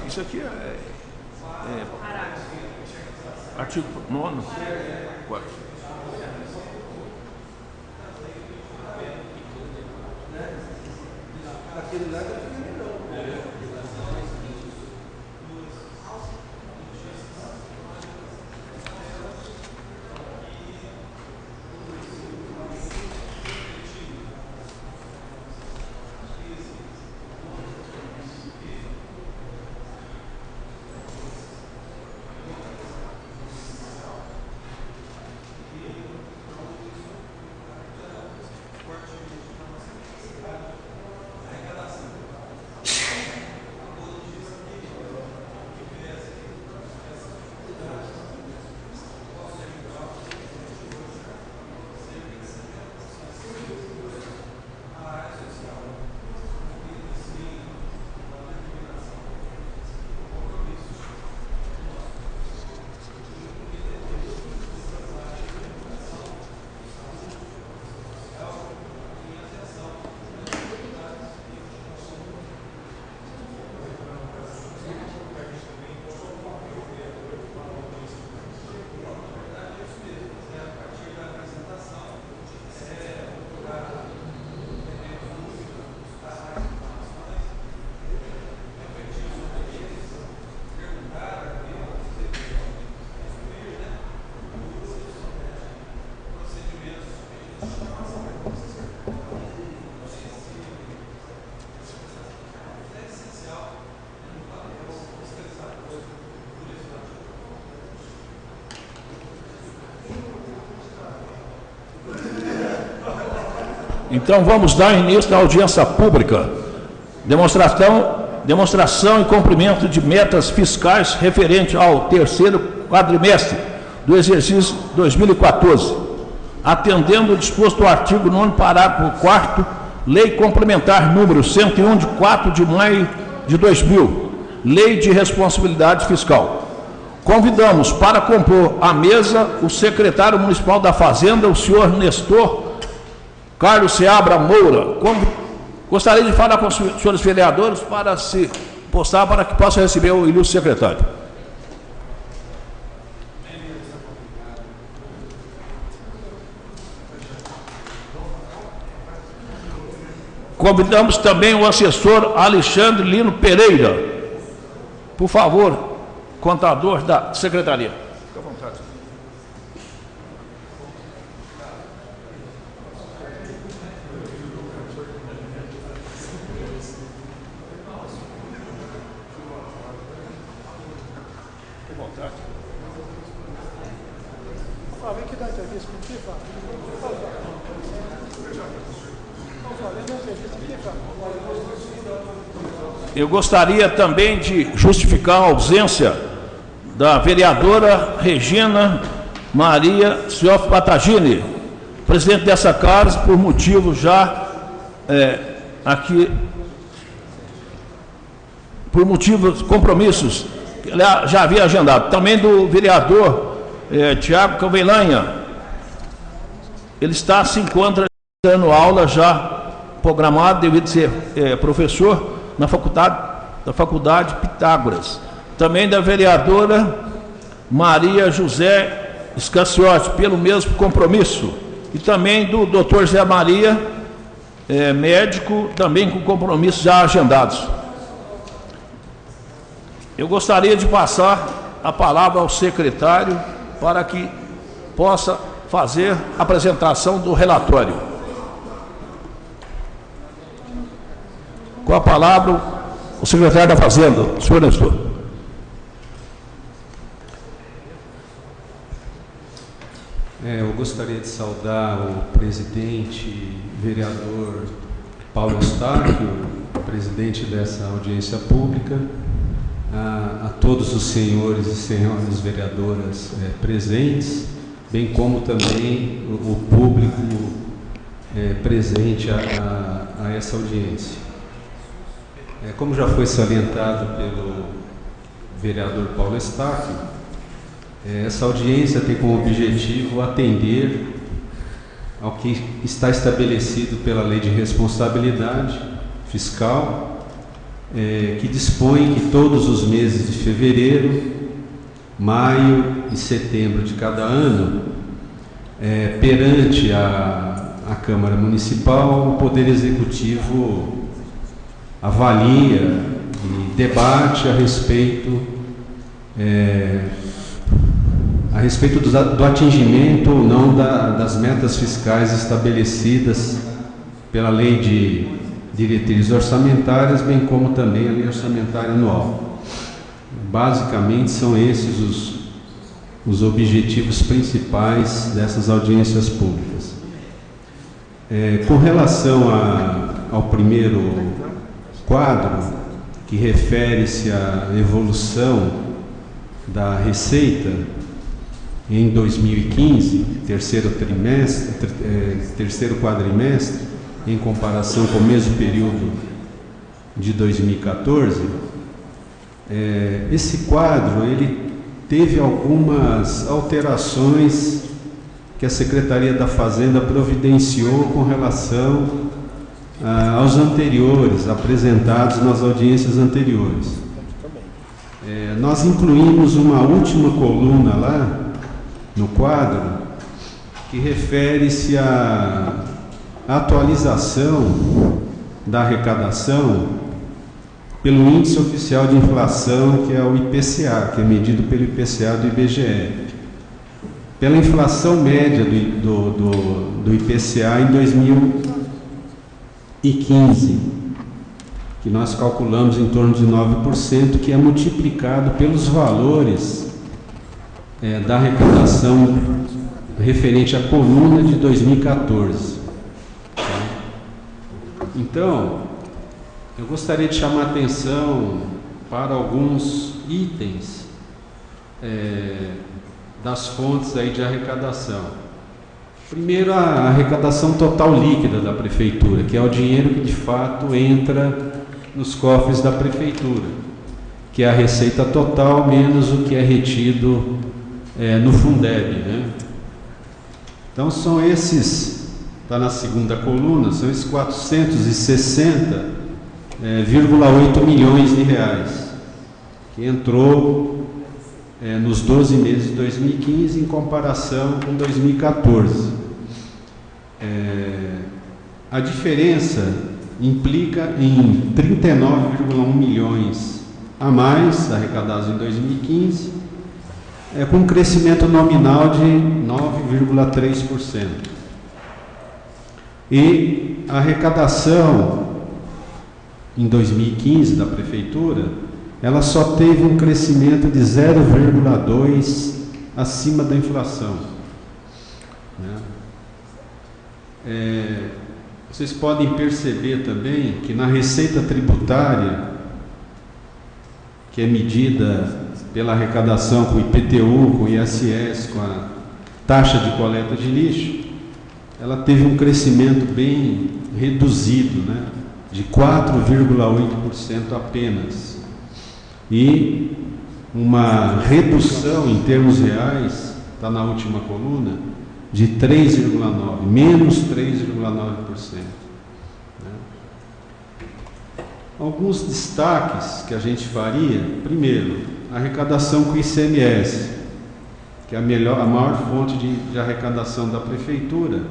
Isso aqui artigo 9º. Aquele lá é Então, vamos dar início à audiência pública. Demonstração e cumprimento de metas fiscais referente ao terceiro quadrimestre do exercício 2014, atendendo o disposto no artigo 9º, parágrafo 4º, Lei Complementar número 101, de 4 de maio de 2000, Lei de Responsabilidade Fiscal. Convidamos para compor a mesa o secretário municipal da Fazenda, o senhor Nestor Carlos Seabra Moura. Gostaria de falar com os senhores vereadores para se postar, para que possa receber o ilustre secretário. Convidamos também o assessor Alexandre Lino Pereira. Por favor, contador da secretaria. Fique à vontade. Vem que dá entrevista aqui, Fábio. Eu gostaria também de justificar a ausência da vereadora Regina Maria Siof Patagini, presidente dessa casa, por motivos já aqui, por motivos, compromissos, que ela já havia agendado. Também do vereador Tiago Cavelanha, ele se encontra dando aula já programado, devido ser professor na faculdade Pitágoras. Também da vereadora Maria José Escaciotti, pelo mesmo compromisso. E também do doutor Zé Maria, médico, também com compromissos já agendados. Eu gostaria de passar a palavra ao secretário para que possa fazer a apresentação do relatório. Com a palavra, o secretário da Fazenda, o senhor Nestor. Eu gostaria de saudar o presidente, vereador Paulo Eustáquio, presidente dessa audiência pública, a todos os senhores e senhoras vereadoras presentes, bem como também o público presente a essa audiência. Como já foi salientado pelo vereador Paulo Eustáquio, essa audiência tem como objetivo atender ao que está estabelecido pela Lei de Responsabilidade Fiscal, que dispõe que todos os meses de fevereiro, maio e setembro de cada ano, perante a Câmara Municipal, o Poder Executivo avalia e debate a respeito do atingimento ou não das metas fiscais estabelecidas pela Lei de Diretrizes Orçamentárias, bem como também a Lei Orçamentária Anual. Basicamente são esses os objetivos principais dessas audiências públicas. Com relação ao primeiro quadro, que refere-se à evolução da receita em 2015, terceiro quadrimestre, em comparação com o mesmo período de 2014, esse quadro ele teve algumas alterações que a Secretaria da Fazenda providenciou com relação aos anteriores, apresentados nas audiências anteriores. Nós incluímos uma última coluna lá no quadro que refere-se à atualização da arrecadação pelo Índice Oficial de Inflação, que é o IPCA, que é medido pelo IPCA do IBGE. Pela inflação média do IPCA em 2015, que nós calculamos em torno de 9%, que é multiplicado pelos valores da arrecadação referente à coluna de 2014. Então, eu gostaria de chamar a atenção para alguns itens das fontes aí de arrecadação. Primeiro, a arrecadação total líquida da Prefeitura, que é o dinheiro que de fato entra nos cofres da Prefeitura, que é a receita total menos o que é retido no Fundeb, né? Então são esses, está na segunda coluna, são esses 460,8 milhões de reais, que entrou nos 12 meses de 2015 em comparação com 2014. A diferença implica em 39,1 milhões a mais arrecadados em 2015, com um crescimento nominal de 9,3%. E a arrecadação em 2015 da Prefeitura, ela só teve um crescimento de 0,2% acima da inflação, né? Vocês podem perceber também que na receita tributária, que é medida pela arrecadação com o IPTU, com o ISS, com a taxa de coleta de lixo, ela teve um crescimento bem reduzido, né? De 4,8% apenas. E uma redução em termos reais, está na última coluna, de 3,9%, menos 3,9%. Alguns destaques que a gente faria: primeiro, a arrecadação com o ICMS, que é a maior fonte de arrecadação da Prefeitura.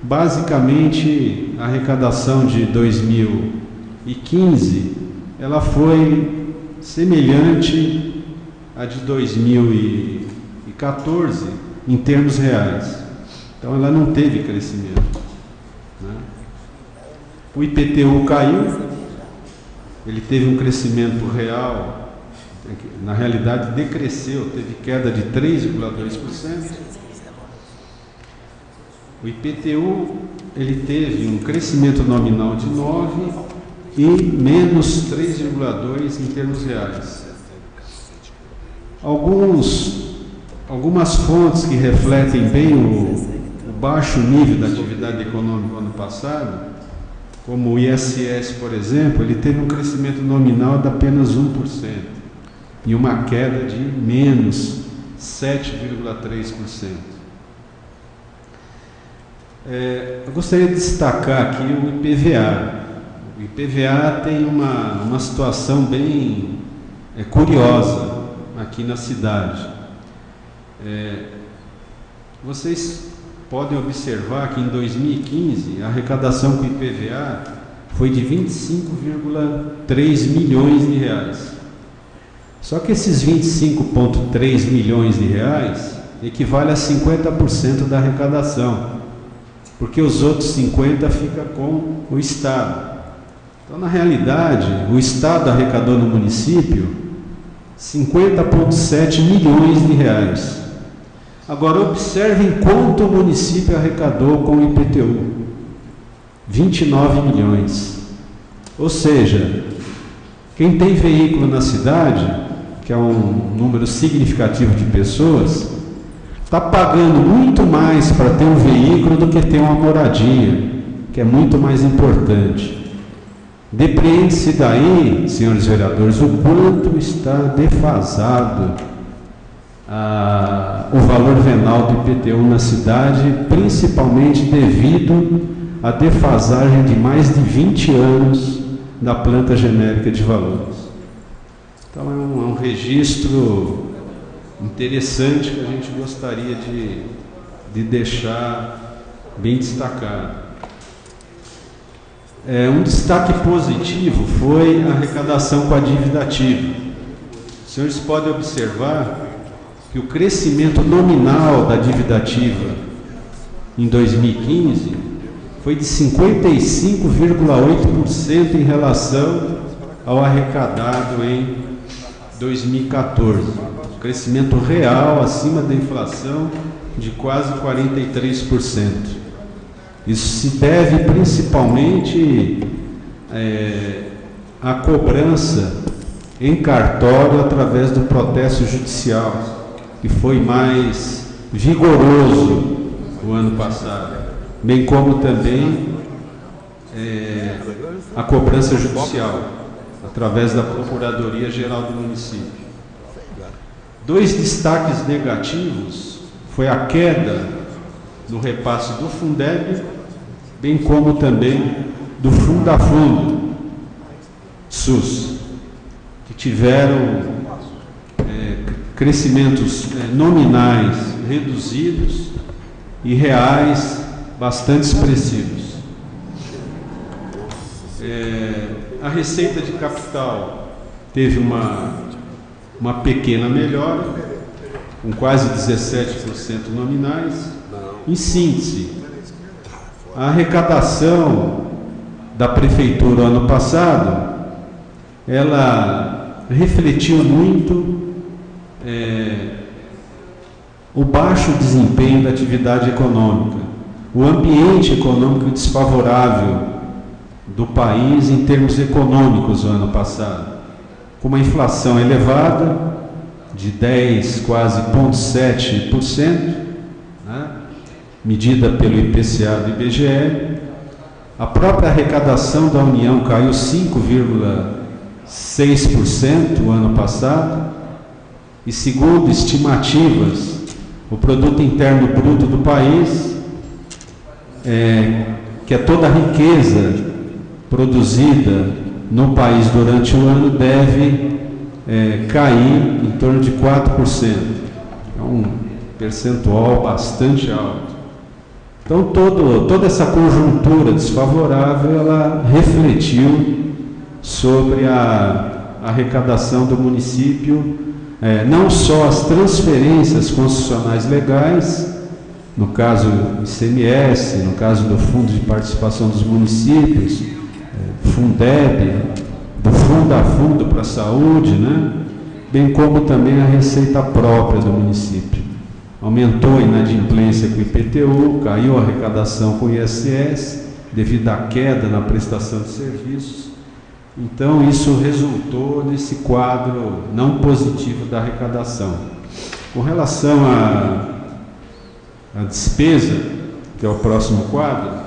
Basicamente, a arrecadação de 2015, ela foi semelhante à de 2014 em termos reais. Então ela não teve crescimento, né? O IPTU caiu, ele teve um crescimento real, na realidade decresceu, teve queda de 3,2%. O IPTU ele teve um crescimento nominal de 9 e menos 3,2 em termos reais. Algumas fontes que refletem bem o baixo nível da atividade econômica no ano passado, como o ISS, por exemplo, ele teve um crescimento nominal de apenas 1% e uma queda de menos 7,3%. Eu gostaria de destacar aqui o IPVA. O IPVA tem uma situação bem curiosa aqui na cidade. Vocês podem observar que em 2015 a arrecadação com IPVA foi de 25,3 milhões de reais. Só que esses 25,3 milhões de reais equivale a 50% da arrecadação, porque os outros 50% fica com o Estado. Então, na realidade, o Estado arrecadou no município 50,7 milhões de reais. Agora, observem quanto o município arrecadou com o IPTU: 29 milhões. Ou seja, quem tem veículo na cidade, que é um número significativo de pessoas, está pagando muito mais para ter um veículo do que ter uma moradia, que é muito mais importante. Depreende-se daí, senhores vereadores, o quanto está defasado o valor venal do IPTU na cidade, principalmente devido à defasagem de mais de 20 anos da planta genérica de valores. Então é um registro interessante que a gente gostaria de deixar bem destacado. Um destaque positivo foi a arrecadação com a dívida ativa. Os senhores podem observar que o crescimento nominal da dívida ativa em 2015 foi de 55,8% em relação ao arrecadado em 2014. Crescimento real acima da inflação de quase 43%. Isso se deve principalmente à cobrança em cartório através do processo judicial, que foi mais vigoroso o ano passado, bem como também a cobrança judicial através da Procuradoria-Geral do município. Dois destaques negativos foi a queda no repasse do Fundeb, bem como também do Fundafundo SUS, que tiveram crescimentos nominais reduzidos e reais bastante expressivos. A receita de capital teve uma pequena melhora, com quase 17% nominais. Em síntese, a arrecadação da prefeitura ano passado, ela refletiu muito o baixo desempenho da atividade econômica, o ambiente econômico desfavorável do país em termos econômicos no ano passado, com uma inflação elevada de 10, quase 0,7%, medida pelo IPCA do IBGE. A própria arrecadação da União caiu 5,6% o ano passado, e segundo estimativas, o produto interno bruto do país, que é toda a riqueza produzida no país durante o ano, deve cair em torno de 4%. É um percentual bastante alto. Então, toda essa conjuntura desfavorável, ela refletiu sobre a arrecadação do município, não só as transferências concessionais legais, no caso do ICMS, no caso do Fundo de Participação dos Municípios, Fundeb, do Fundafundo para a Saúde, bem como também a receita própria do município. aumentou a inadimplência com o IPTU, caiu a arrecadação com o ISS, devido à queda na prestação de serviços. Então, isso resultou nesse quadro não positivo da arrecadação. Com relação à despesa, que é o próximo quadro,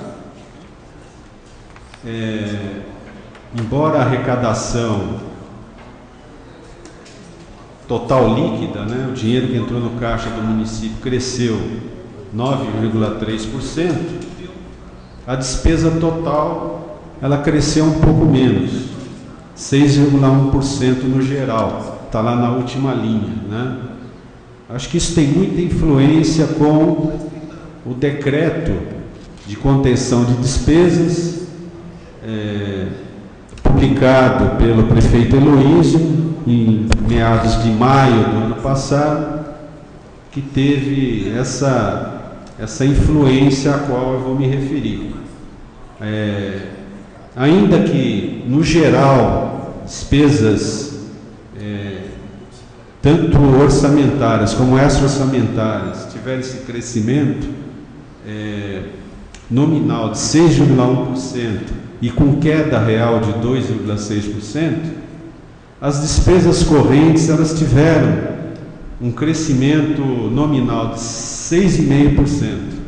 embora a arrecadação total líquida, né, o dinheiro que entrou no caixa do município cresceu 9,3%, a despesa total ela cresceu um pouco menos, 6,1% no geral, está lá na última linha, né? Acho que isso tem muita influência com o decreto de contenção de despesas, publicado pelo prefeito Heloísio em meados de maio do ano passado, que teve essa influência a qual eu vou me referir. Ainda que, no geral, despesas tanto orçamentárias como extra-orçamentárias tiverem esse crescimento nominal de 6,1% e com queda real de 2,6%, as despesas correntes elas tiveram um crescimento nominal de 6,5%.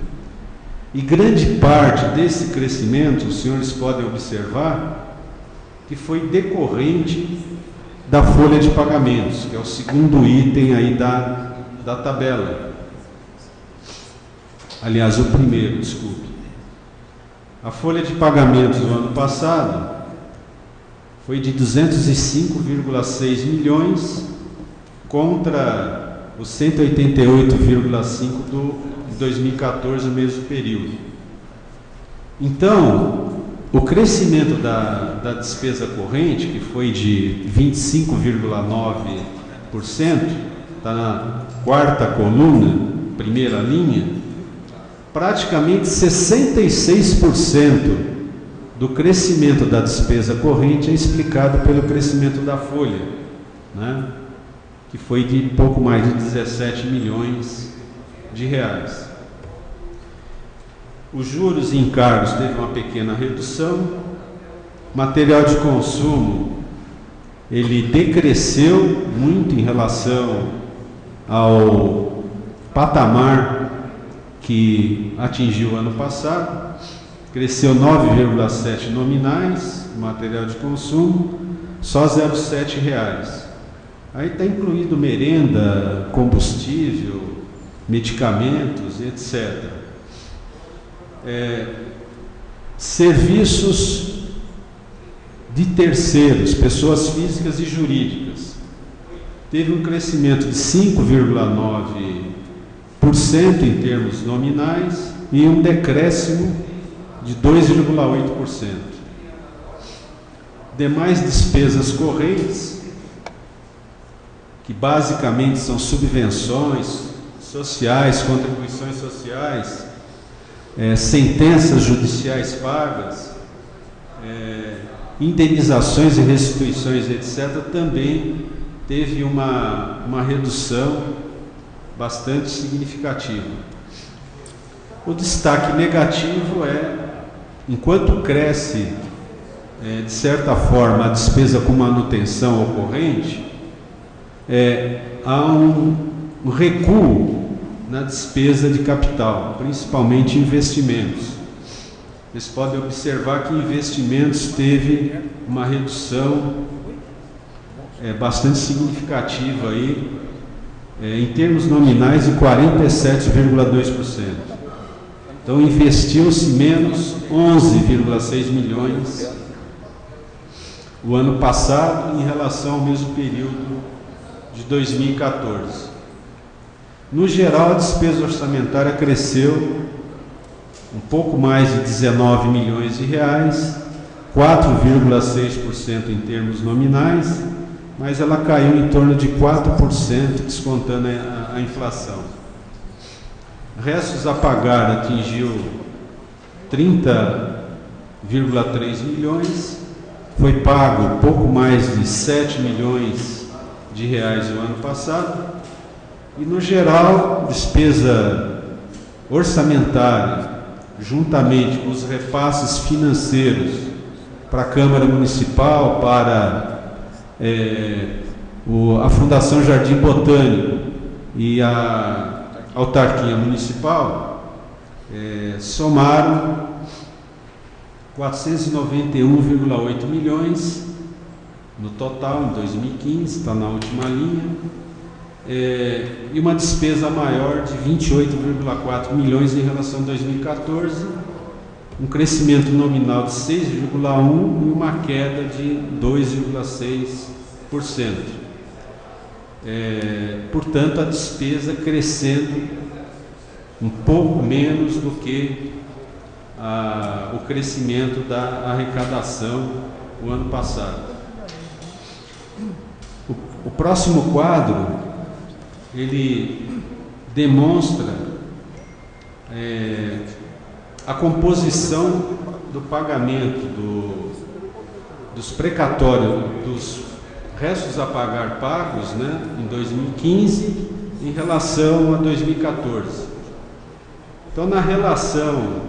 E grande parte desse crescimento, os senhores podem observar, que foi decorrente da folha de pagamentos, que é o segundo item aí da tabela. Aliás, o primeiro, desculpe. A folha de pagamentos do ano passado foi de 205,6 milhões contra os 188,5 do 2014, o mesmo período. Então, o crescimento da despesa corrente, que foi de 25,9%, está na quarta coluna, primeira linha, praticamente 66% do crescimento da despesa corrente é explicado pelo crescimento da folha, né? Que foi de pouco mais de 17 milhões de reais. Os juros e encargos teve uma pequena redução. Material de consumo, ele decresceu muito em relação ao patamar que atingiu o ano passado. Cresceu 9,7 nominais, material de consumo, só R$ 0,7. Aí está incluído merenda, combustível, medicamentos, etc. Serviços de terceiros, pessoas físicas e jurídicas, teve um crescimento de 5,9% em termos nominais e um decréscimo de 2,8%. Demais despesas correntes, que basicamente são subvenções sociais, contribuições sociais, sentenças judiciais pagas, indenizações e restituições, etc., também teve uma redução bastante significativa. O destaque negativo enquanto cresce, de certa forma, a despesa com manutenção ocorrente, há um recuo na despesa de capital, principalmente investimentos. Vocês podem observar que investimentos teve uma redução bastante significativa aí, em termos nominais de 47,2%. Então investiu-se menos 11,6 milhões o ano passado em relação ao mesmo período de 2014. No geral, a despesa orçamentária cresceu um pouco mais de 19 milhões de reais, 4,6% em termos nominais, mas ela caiu em torno de 4%, descontando a inflação. Restos a pagar atingiu 30,3 milhões, foi pago pouco mais de 7 milhões de reais no ano passado, E, no geral, despesa orçamentária, juntamente com os repasses financeiros para a Câmara Municipal, para a Fundação Jardim Botânico e a Autarquia Municipal, somaram 491,8 milhões no total em 2015, está na última linha, e uma despesa maior de 28,4 milhões em relação a 2014, um crescimento nominal de 6,1% e uma queda de 2,6%. Portanto, a despesa crescendo um pouco menos do que o crescimento da arrecadação o ano passado. O próximo quadro, ele demonstra a composição do pagamento dos precatórios, dos restos a pagar pagos, né, em 2015 em relação a 2014. Então, na relação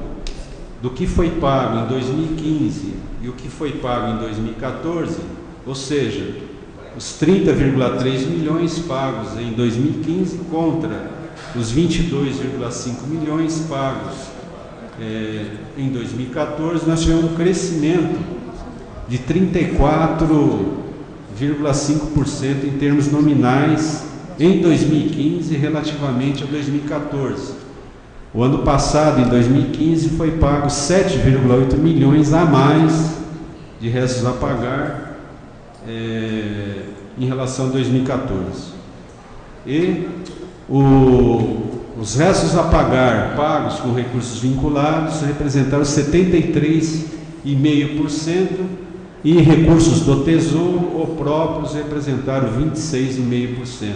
do que foi pago em 2015 e o que foi pago em 2014, ou seja, os 30,3 milhões pagos em 2015 contra os 22,5 milhões pagos em 2014, nós tivemos um crescimento de 34,5% em termos nominais em 2015 relativamente a 2014. O ano passado, em 2015, foi pago 7,8 milhões a mais de restos a pagar em relação a 2014. E os restos a pagar pagos com recursos vinculados representaram 73,5% e recursos do Tesouro ou próprios representaram 26,5%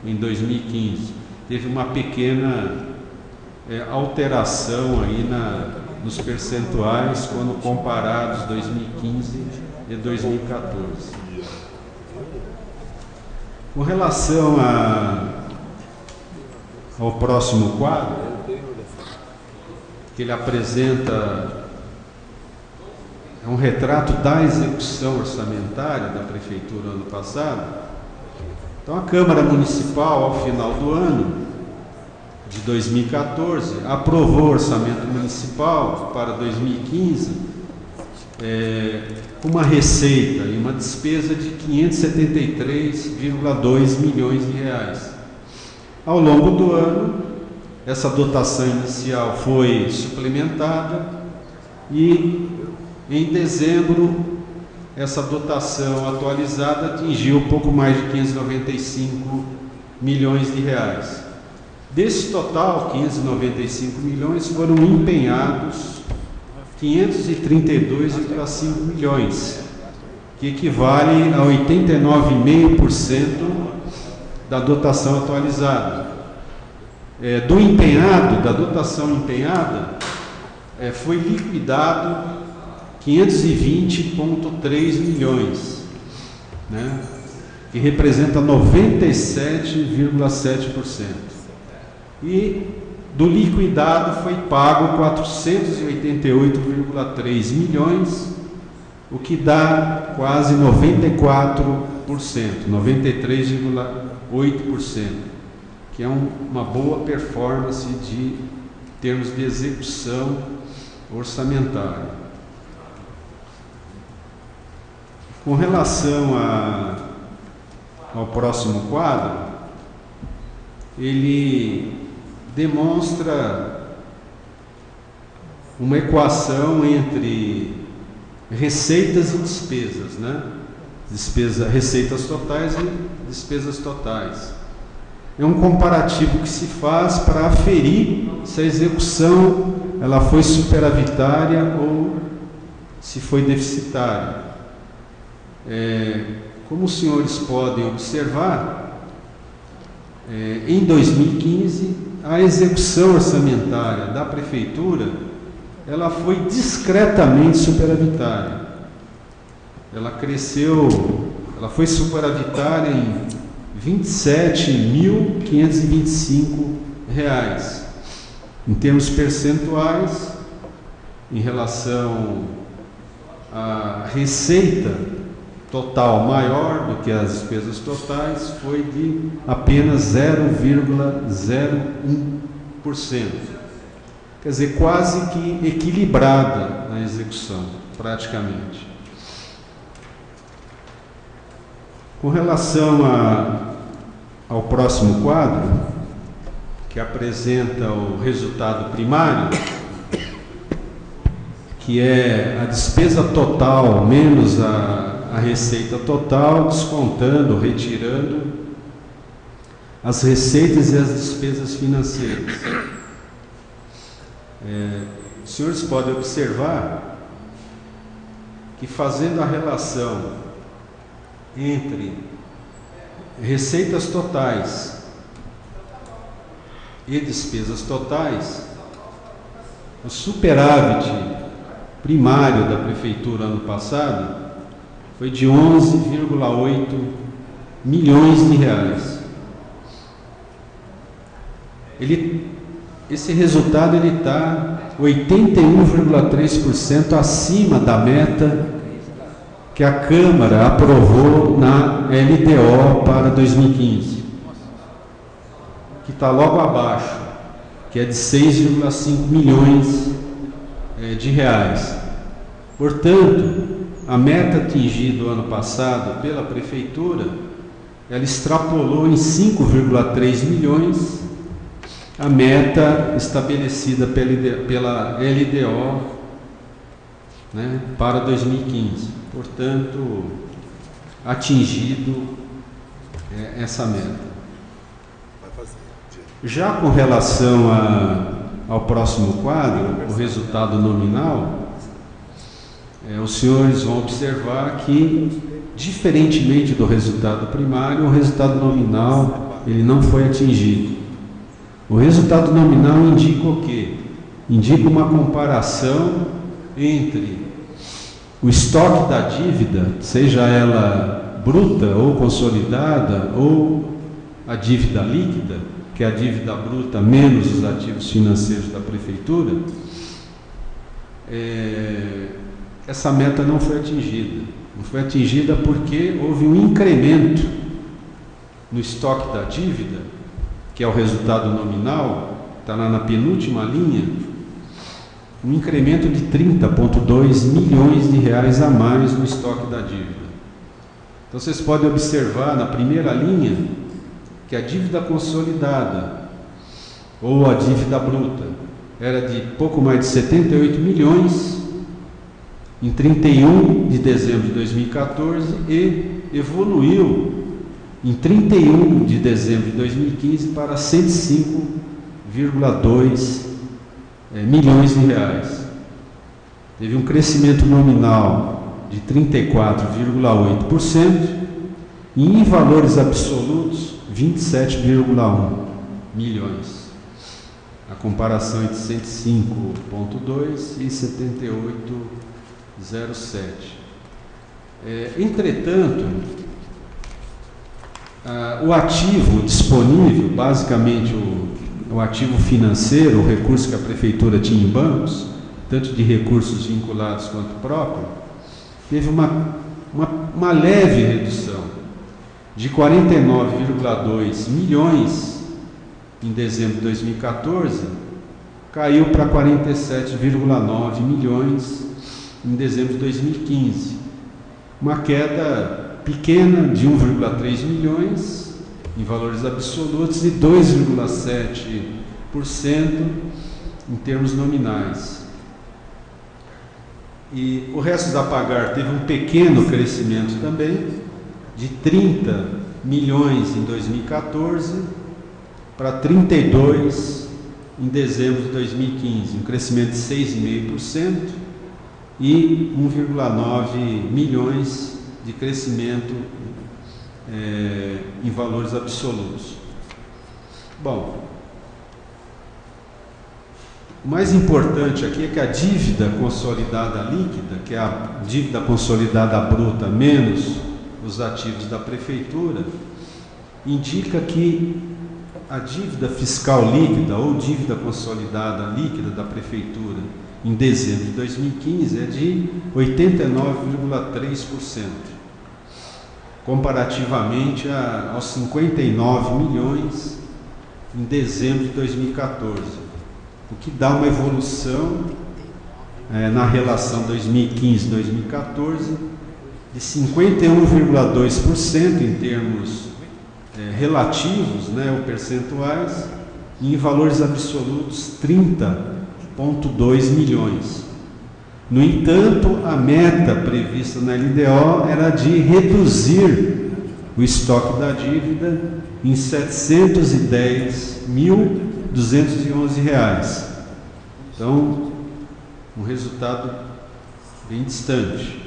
em 2015. Teve uma pequena alteração aí nos percentuais quando comparados 2015 e 2014. Com relação ao próximo quadro, que ele apresenta um retrato da execução orçamentária da Prefeitura ano passado. Então, a Câmara Municipal, ao final do ano de 2014, aprovou o orçamento municipal para 2015 com uma receita e uma despesa de 573,2 milhões de reais. Ao longo do ano, essa dotação inicial foi suplementada e, em dezembro, essa dotação atualizada atingiu um pouco mais de 595 milhões de reais. Desse total, 595 milhões, foram empenhados 532,5 milhões, que equivale a 89,5% da dotação atualizada. Da dotação empenhada, foi liquidado 520,3 milhões, né, que representa 97,7%. E do liquidado foi pago 488,3 milhões, o que dá quase 94%, 93,8%, que é uma boa performance de termos de execução orçamentária. Com relação ao próximo quadro, ele demonstra uma equação entre receitas e despesas, né? Receitas totais e despesas totais. É um comparativo que se faz para aferir se a execução ela foi superavitária ou se foi deficitária. Como os senhores podem observar, em 2015 a execução orçamentária da Prefeitura ela foi discretamente superavitária. Ela foi superavitária em R$ 27.525. Em termos percentuais, em relação à receita total maior do que as despesas totais, foi de apenas 0,01%. Quer dizer, quase que equilibrada na execução, praticamente. Com relação ao próximo quadro, que apresenta o resultado primário, que é a despesa total menos a receita total, descontando, retirando as receitas e as despesas financeiras. Os senhores podem observar que, fazendo a relação entre receitas totais e despesas totais, o superávit primário da prefeitura ano passado foi de 11,8 milhões de reais. Esse resultado está 81,3% acima da meta que a Câmara aprovou na LDO para 2015, que está logo abaixo, que é de 6,5 milhões de reais. Portanto, a meta atingida ano passado pela Prefeitura, ela extrapolou em 5,3 milhões a meta estabelecida pela LDO, né, para 2015. Portanto, atingido essa meta. Já com relação ao próximo quadro, o resultado nominal, os senhores vão observar que, diferentemente do resultado primário, o resultado nominal ele não foi atingido. O resultado nominal indica o quê? Indica uma comparação entre o estoque da dívida, seja ela bruta ou consolidada, ou a dívida líquida, que é a dívida bruta menos os ativos financeiros da Prefeitura. Essa meta não foi atingida. Não foi atingida porque houve um incremento no estoque da dívida, que é o resultado nominal, está lá na penúltima linha, um incremento de 30,2 milhões de reais a mais no estoque da dívida. Então vocês podem observar na primeira linha que a dívida consolidada ou a dívida bruta era de pouco mais de 78 milhões em 31 de dezembro de 2014 e evoluiu em 31 de dezembro de 2015 para 105,2 milhões de reais. Teve um crescimento nominal de 34,8% e em valores absolutos 27,1 milhões. A comparação entre 105,2 e 78,07. Entretanto, o ativo disponível, basicamente o ativo financeiro, o recurso que a Prefeitura tinha em bancos, tanto de recursos vinculados quanto próprios, teve uma leve redução de 49,2 milhões em dezembro de 2014, caiu para 47,9 milhões em dezembro de 2015. Uma queda pequena de 1,3 milhões em valores absolutos e 2,7% em termos nominais. E o resto a pagar teve um pequeno crescimento também, de 30 milhões em 2014 para 32 em dezembro de 2015, um crescimento de 6,5% e 1,9 milhões de crescimento em valores absolutos. Bom, o mais importante aqui é que a dívida consolidada líquida, que é a dívida consolidada bruta menos os ativos da Prefeitura, indica que a dívida fiscal líquida ou dívida consolidada líquida da Prefeitura em dezembro de 2015 é de 89,3%, comparativamente aos 59 milhões em dezembro de 2014, o que dá uma evolução na relação 2015-2014 de 51,2% em termos relativos, ou percentuais, e em valores absolutos 30,2 milhões. No entanto, a meta prevista na LDO era de reduzir o estoque da dívida em R$ 710.211. Então, um resultado bem distante.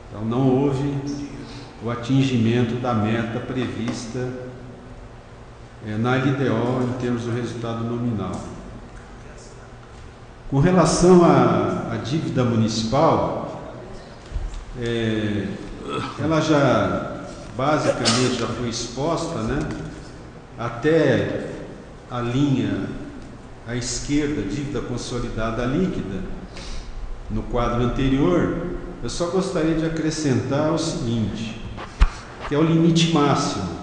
Então, não houve o atingimento da meta prevista na LDO em termos do resultado nominal. Com relação à dívida municipal, ela já basicamente já foi exposta, até a linha à esquerda, dívida consolidada líquida, no quadro anterior. Eu só gostaria de acrescentar o seguinte, que é o limite máximo.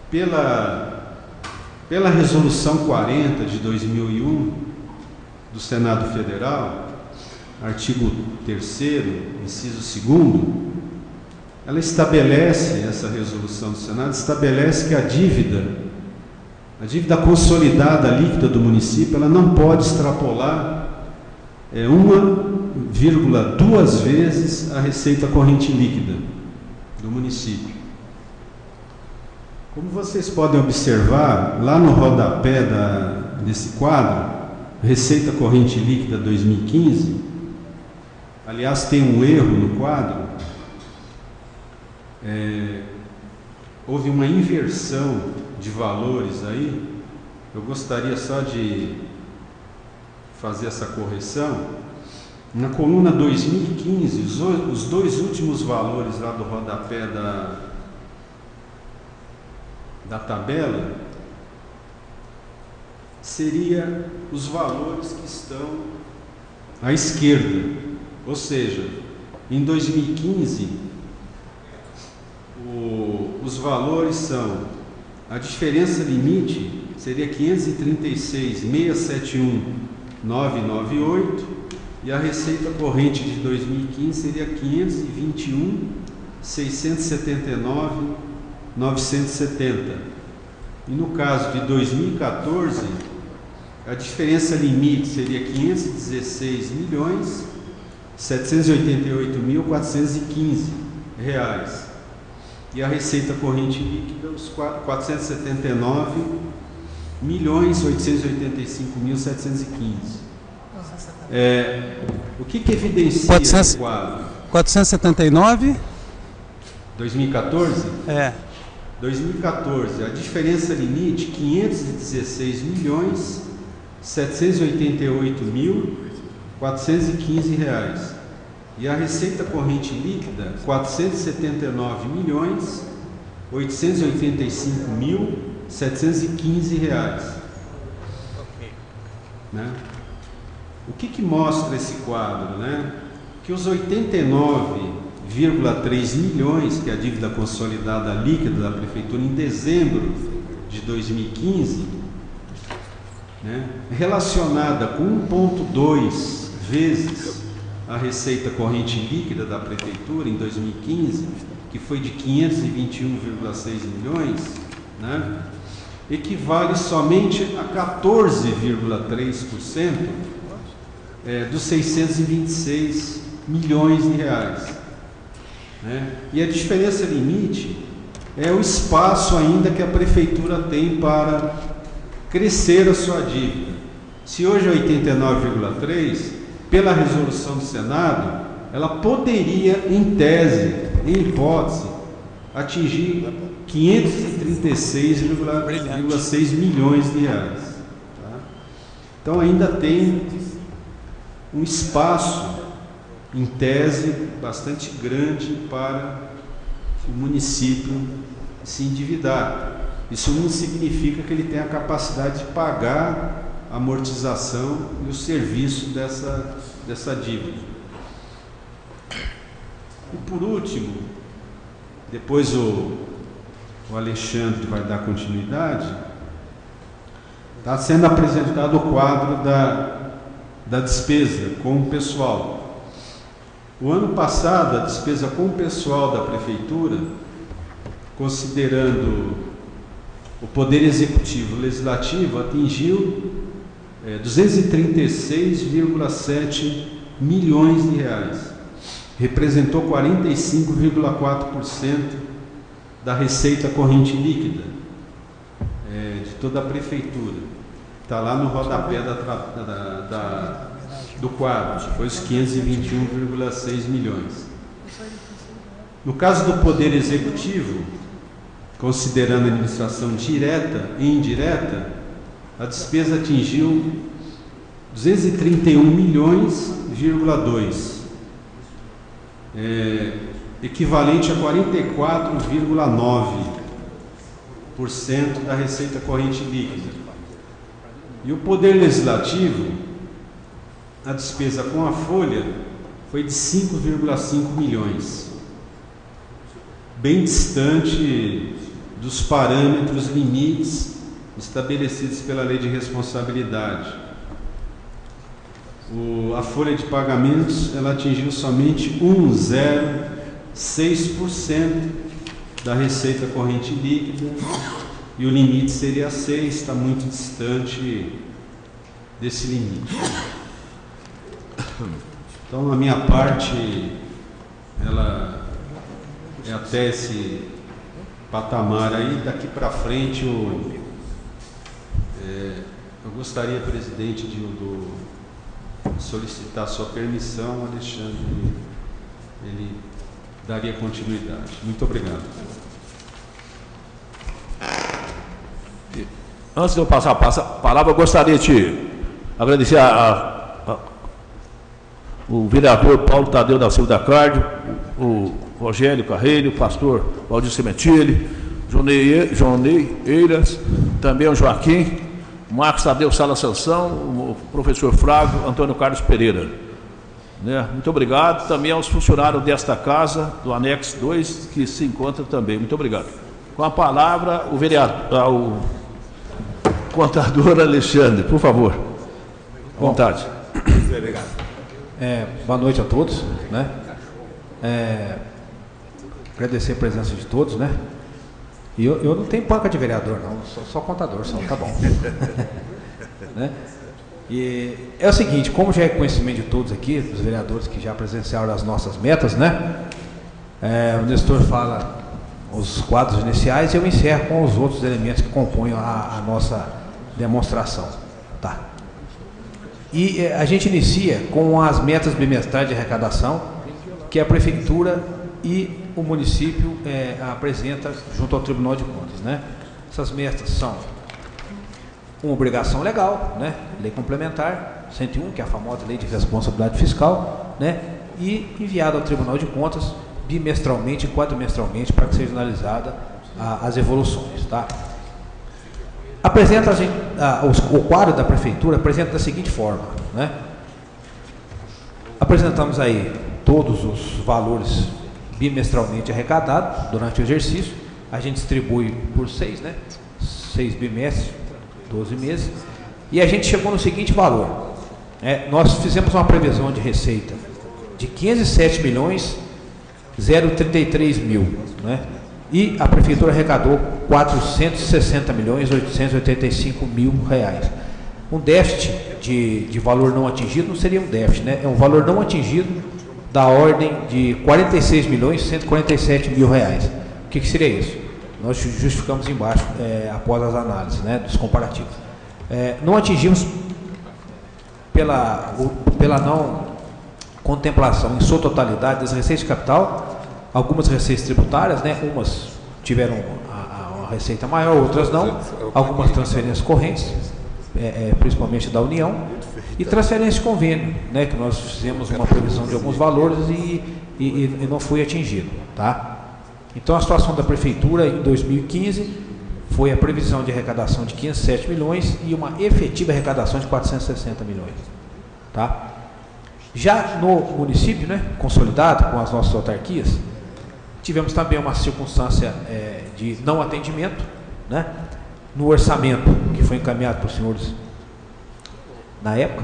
Pela Resolução 40 de 2001 do Senado Federal, artigo 3º, inciso 2º, ela estabelece, essa resolução do Senado estabelece que a dívida consolidada líquida do município, ela não pode extrapolar 1,2 vezes a receita corrente líquida do município. Como vocês podem observar, lá no rodapé desse quadro, Receita Corrente Líquida 2015, aliás, tem um erro no quadro, houve uma inversão de valores aí. Eu gostaria só de fazer essa correção. Na coluna 2015, os dois últimos valores lá do rodapé da tabela seria os valores que estão à esquerda, ou seja, em 2015 os valores são: a diferença limite seria 536.671.998 e a receita corrente de 2015 seria 521.679.970. E no caso de 2014, a diferença limite seria 516.788.415 reais. E a receita corrente líquida, os 479.885.715. O que evidencia esse quadro? 479? 2014? 2014, a diferença limite 516.788.415 reais. E a receita corrente líquida 479.885.715 reais. O que mostra esse quadro? Que os 89,3 milhões, que é a dívida consolidada líquida da Prefeitura em dezembro de 2015, relacionada com 1,2 vezes a receita corrente líquida da Prefeitura em 2015, que foi de 521,6 milhões, equivale somente a 14,3% dos 626 milhões de reais. E a diferença limite é o espaço ainda que a Prefeitura tem para crescer a sua dívida. Se hoje é 89,3, pela resolução do Senado, ela poderia, em tese, em hipótese, atingir 536,6 milhões de reais. Então ainda tem um espaço, em tese, bastante grande para o município se endividar. Isso não significa que ele tenha a capacidade de pagar a amortização e o serviço dessa dívida. E por último, depois o Alexandre vai dar continuidade, está sendo apresentado o quadro da despesa com o pessoal. O ano passado, a despesa com o pessoal da Prefeitura, considerando o Poder Executivo e Legislativo, atingiu 236,7 milhões de reais. Representou 45,4% da receita corrente líquida de toda a Prefeitura. Está lá no rodapé do quadro, foi os 521,6 milhões. No caso do Poder Executivo, considerando a administração direta e indireta, a despesa atingiu 231 milhões,2, equivalente a 44,9% da receita corrente líquida. E o Poder Legislativo, a despesa com a folha foi de 5,5 milhões, bem distante dos parâmetros limites estabelecidos pela Lei de Responsabilidade. A folha de pagamentos ela atingiu somente 1,06% da receita corrente líquida e o limite seria 6%, está muito distante desse limite. Então, a minha parte, ela é até esse patamar aí. Daqui para frente, eu gostaria, presidente, de solicitar sua permissão, Alexandre, ele daria continuidade. Muito obrigado. Antes de eu passar a palavra, eu gostaria de agradecer o vereador Paulo Tadeu da Silva da Cardio, o Rogério Carreiro, o pastor Valdir Sementilli, Jonei Eiras, também o Joaquim, Marcos Tadeu Sala Sansão, o professor Flávio, Antônio Carlos Pereira. Muito obrigado. Também aos funcionários desta casa, do Anexo 2, que se encontram também. Muito obrigado. Com a palavra, o vereador, o contador Alexandre, por favor. À vontade. Obrigado. Boa noite a todos, né? Agradecer a presença de todos, né? E eu não tenho banca de vereador, não, só contador, só, tá bom. Né? E é o seguinte, como já é conhecimento de todos aqui, dos vereadores que já presenciaram as nossas metas, né? O Nestor fala os quadros iniciais e eu encerro com os outros elementos que compõem a nossa demonstração, tá? E a gente inicia com as metas bimestrais de arrecadação, que a Prefeitura e o município apresenta junto ao Tribunal de Contas, né? Essas metas são uma obrigação legal, né? Lei complementar 101, que é a famosa Lei de Responsabilidade Fiscal, né? E enviada ao Tribunal de Contas bimestralmente e quadrimestralmente para que seja analisada as evoluções, tá? Apresenta o quadro da Prefeitura apresenta da seguinte forma, né? Apresentamos aí todos os valores bimestralmente arrecadados durante o exercício. A gente distribui por 6, né? 6 bimestres, 12 meses. E a gente chegou no seguinte valor. Nós fizemos uma previsão de receita de 507.033.000, né? E a Prefeitura arrecadou 460.885.000 reais. Um déficit de valor não atingido não seria um déficit, né? É um valor não atingido da ordem de 46.147.000 reais. O que seria isso? Nós justificamos embaixo, após as análises, né, dos comparativos. Não atingimos pela não contemplação em sua totalidade das receitas de capital, algumas receitas tributárias, né, umas tiveram a receita maior, outras não, algumas transferências correntes, principalmente da União, e transferência de convênio, né, que nós fizemos uma previsão de alguns valores e não foi atingido, tá? Então, a situação da Prefeitura em 2015 foi a previsão de arrecadação de 507 milhões e uma efetiva arrecadação de 460 milhões. Tá? Já no município, né, consolidado com as nossas autarquias, tivemos também uma circunstância de não atendimento, né, no orçamento que foi encaminhado por senhores na época.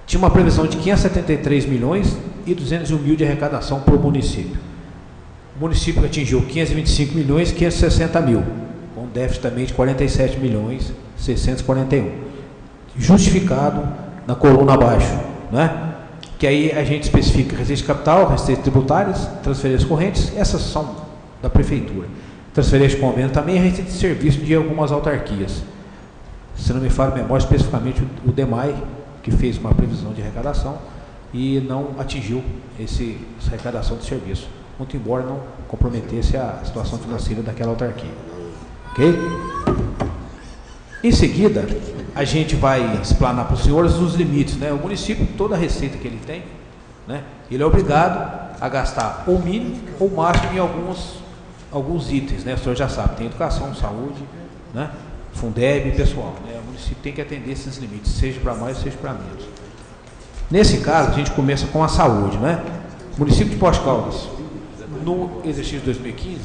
Tinha uma previsão de 573 milhões e 201 mil de arrecadação para o município. O município atingiu 525 milhões e 560 mil, com déficit também de 47 milhões 641. Justificado na coluna abaixo, né? Que aí a gente especifica receita de capital, receitas tributárias, transferências correntes, essas são da Prefeitura. Transferência de convênio também, receita de serviço de algumas autarquias. Se não me falha a memória, especificamente o DEMAI, que fez uma previsão de arrecadação e não atingiu essa arrecadação de serviço, muito embora não comprometesse a situação financeira daquela autarquia. Ok? Em seguida, a gente vai explanar para os senhores os limites, né? O município, toda a receita que ele tem, né, ele é obrigado a gastar ou mínimo ou máximo em alguns itens, né? O senhor já sabe, tem educação, saúde, né, Fundeb e pessoal, né? O município tem que atender esses limites, seja para mais, seja para menos. Nesse caso, a gente começa com a saúde, né? O município de Poços de Caldas, no exercício de 2015,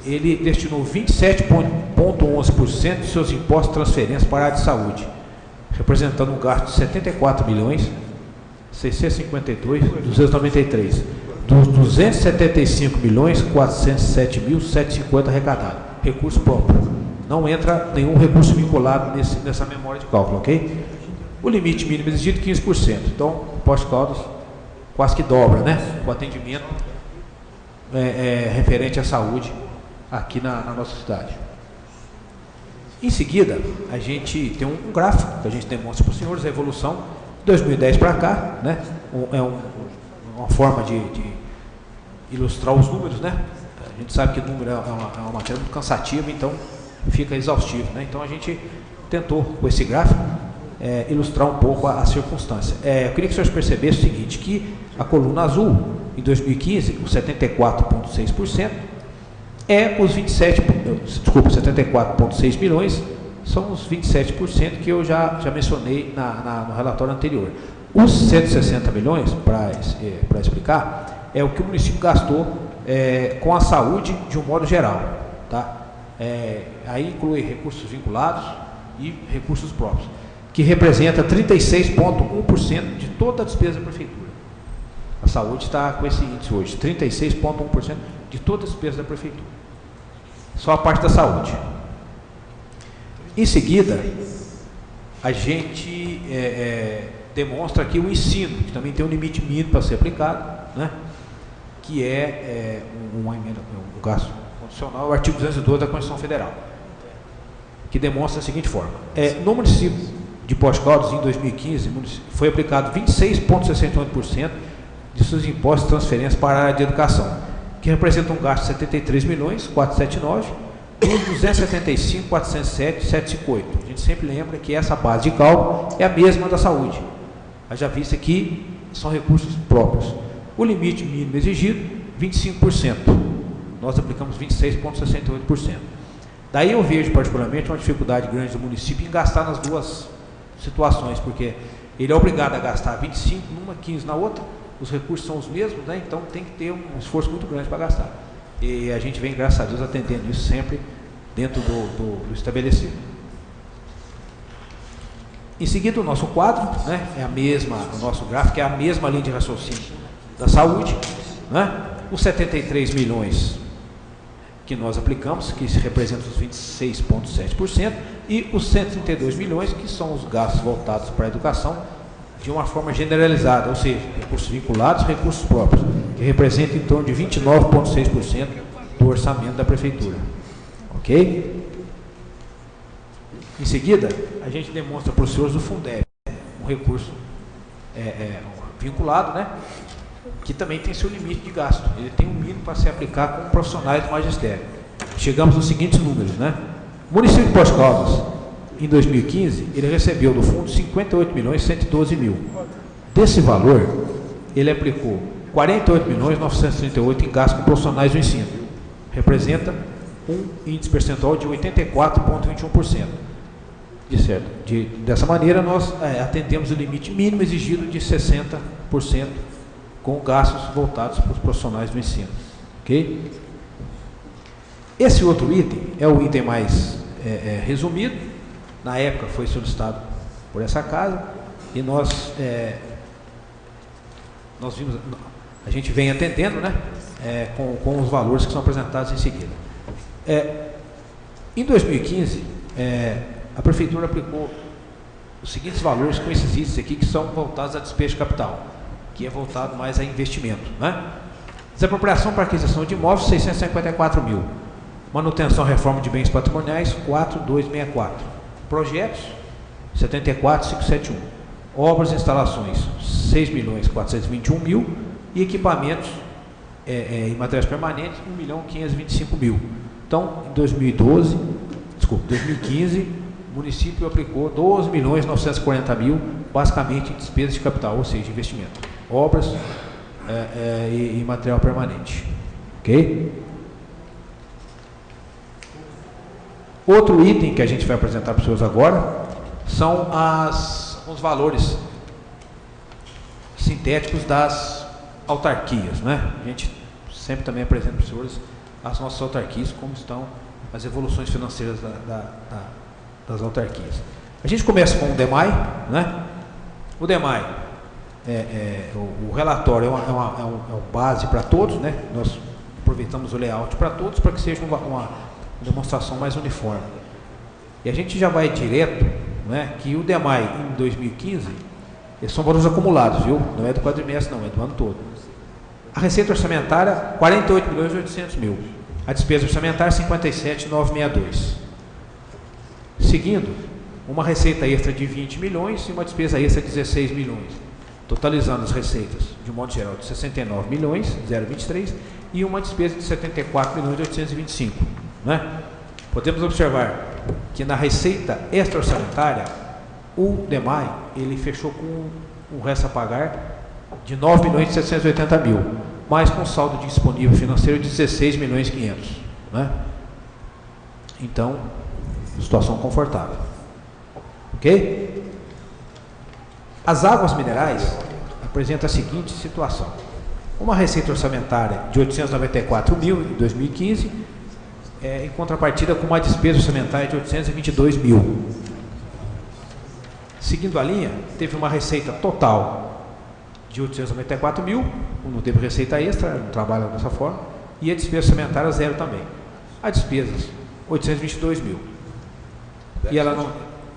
ele destinou 27,11% de seus impostos e transferências para a área de saúde, representando um gasto de 74 milhões 652.293, dos 275 milhões 407.750 arrecadados, recurso próprio. Não entra nenhum recurso vinculado nessa memória de cálculo, ok? O limite mínimo exigido 15%. Então, Poços de Caldas quase que dobra, né? O atendimento referente à saúde aqui na nossa cidade. Em seguida, a gente tem um gráfico que a gente demonstra para os senhores a evolução de 2010 para cá, né? Uma forma de ilustrar os números, né? A gente sabe que o número é uma matéria muito cansativa, então fica exaustivo, né? Então a gente tentou, com esse gráfico, ilustrar um pouco a circunstância. Eu queria que os senhores percebessem o seguinte, que a coluna azul, em 2015, os 74,6%, os 74,6 milhões, são os 27% que eu já mencionei no relatório anterior. Os 160 milhões, para explicar, é o que o município gastou com a saúde de um modo geral. Tá? Aí inclui recursos vinculados e recursos próprios, que representa 36,1% de toda a despesa da Prefeitura. A saúde está com esse índice hoje, 36,1% de toda a despesa da Prefeitura. Só a parte da saúde. Em seguida, a gente demonstra aqui o ensino, que também tem um limite mínimo para ser aplicado, né? Que uma emenda, um gasto condicional, o artigo 212 da Constituição Federal, que demonstra da seguinte forma. No município de Poços de Caldas, em 2015, foi aplicado 26,68% de seus impostos e transferências para a área de educação, que representa um gasto de 73 milhões 479 dos 275 407 758. A gente sempre lembra que essa base de cálculo é a mesma da saúde. Haja vista que são recursos próprios. O limite mínimo exigido, 25%. Nós aplicamos 26,68%. Daí eu vejo particularmente uma dificuldade grande do município em gastar nas duas situações, porque ele é obrigado a gastar 25 numa, 15 na outra. Os recursos são os mesmos, né? Então tem que ter um esforço muito grande para gastar. E a gente vem, graças a Deus, atendendo isso sempre dentro do estabelecido. Em seguida, o nosso quadro, né? O nosso gráfico é a mesma linha de raciocínio da saúde, né? Os 73 milhões que nós aplicamos, que representam os 26,7%, e os 132 milhões, que são os gastos voltados para a educação, de uma forma generalizada, ou seja, recursos vinculados e recursos próprios, que representam em torno de 29,6% do orçamento da Prefeitura. Ok? Em seguida, a gente demonstra para os senhores do Fundeb um recurso vinculado, né, que também tem seu limite de gasto. Ele tem um mínimo para se aplicar com profissionais do magistério. Chegamos nos seguintes números, né? O município de Poços de Caldas, em 2015, ele recebeu do fundo 58 milhões 112 mil. Desse valor, ele aplicou 48 milhões 938 em gastos com profissionais do ensino. representa um índice percentual de 84,21%. Dessa maneira, nós atendemos o limite mínimo exigido de 60% com gastos voltados para os profissionais do ensino. Ok? Esse outro item é o item mais resumido. Na época foi solicitado por essa casa e nós vimos, a gente vem atendendo, né, com os valores que são apresentados em seguida. Em 2015, a Prefeitura aplicou os seguintes valores com esses itens aqui que são voltados a despejo de capital, que é voltado mais a investimento, né? Desapropriação para aquisição de imóveis, 654 mil. Manutenção e reforma de bens patrimoniais, 4.264. Projetos, 74.571. Obras e instalações, 6.421.000. E equipamentos e materiais permanentes, 1.525.000. Então, em 2015, o município aplicou 12.940.000, basicamente em despesas de capital, ou seja, investimento. Obras e material permanente. Ok? Outro item que a gente vai apresentar para os senhores agora são os valores sintéticos das autarquias, né? A gente sempre também apresenta para os senhores as nossas autarquias, como estão as evoluções financeiras das autarquias. A gente começa com o DEMAI, né? O DEMAI, o relatório é uma base para todos, né? Nós aproveitamos o layout para todos para que seja uma demonstração mais uniforme. E a gente já vai direto, né, que o DEMAI em 2015, eles são valores acumulados, viu? Não é do quadrimestre, não, é do ano todo. A receita orçamentária, 48.800.000. A despesa orçamentária, 57.962. Seguindo, uma receita extra de 20 milhões e uma despesa extra de 16 milhões. Totalizando as receitas, de modo geral, de 69 milhões, 0,23, e uma despesa de 74.825. Né? Podemos observar que na receita extra-orçamentária, o DEMAI, ele fechou com um resto a pagar de 9.780.000, mas com saldo disponível financeiro de 16.500.000. Né? Então, situação confortável. Ok? As águas minerais apresentam a seguinte situação. Uma receita orçamentária de 894 mil em 2015, em contrapartida com uma despesa orçamentária de 822 mil. Seguindo a linha, teve uma receita total de 894 mil, não teve receita extra, não trabalha dessa forma, e a despesa orçamentária zero também. A despesas, 822 mil. E ela não,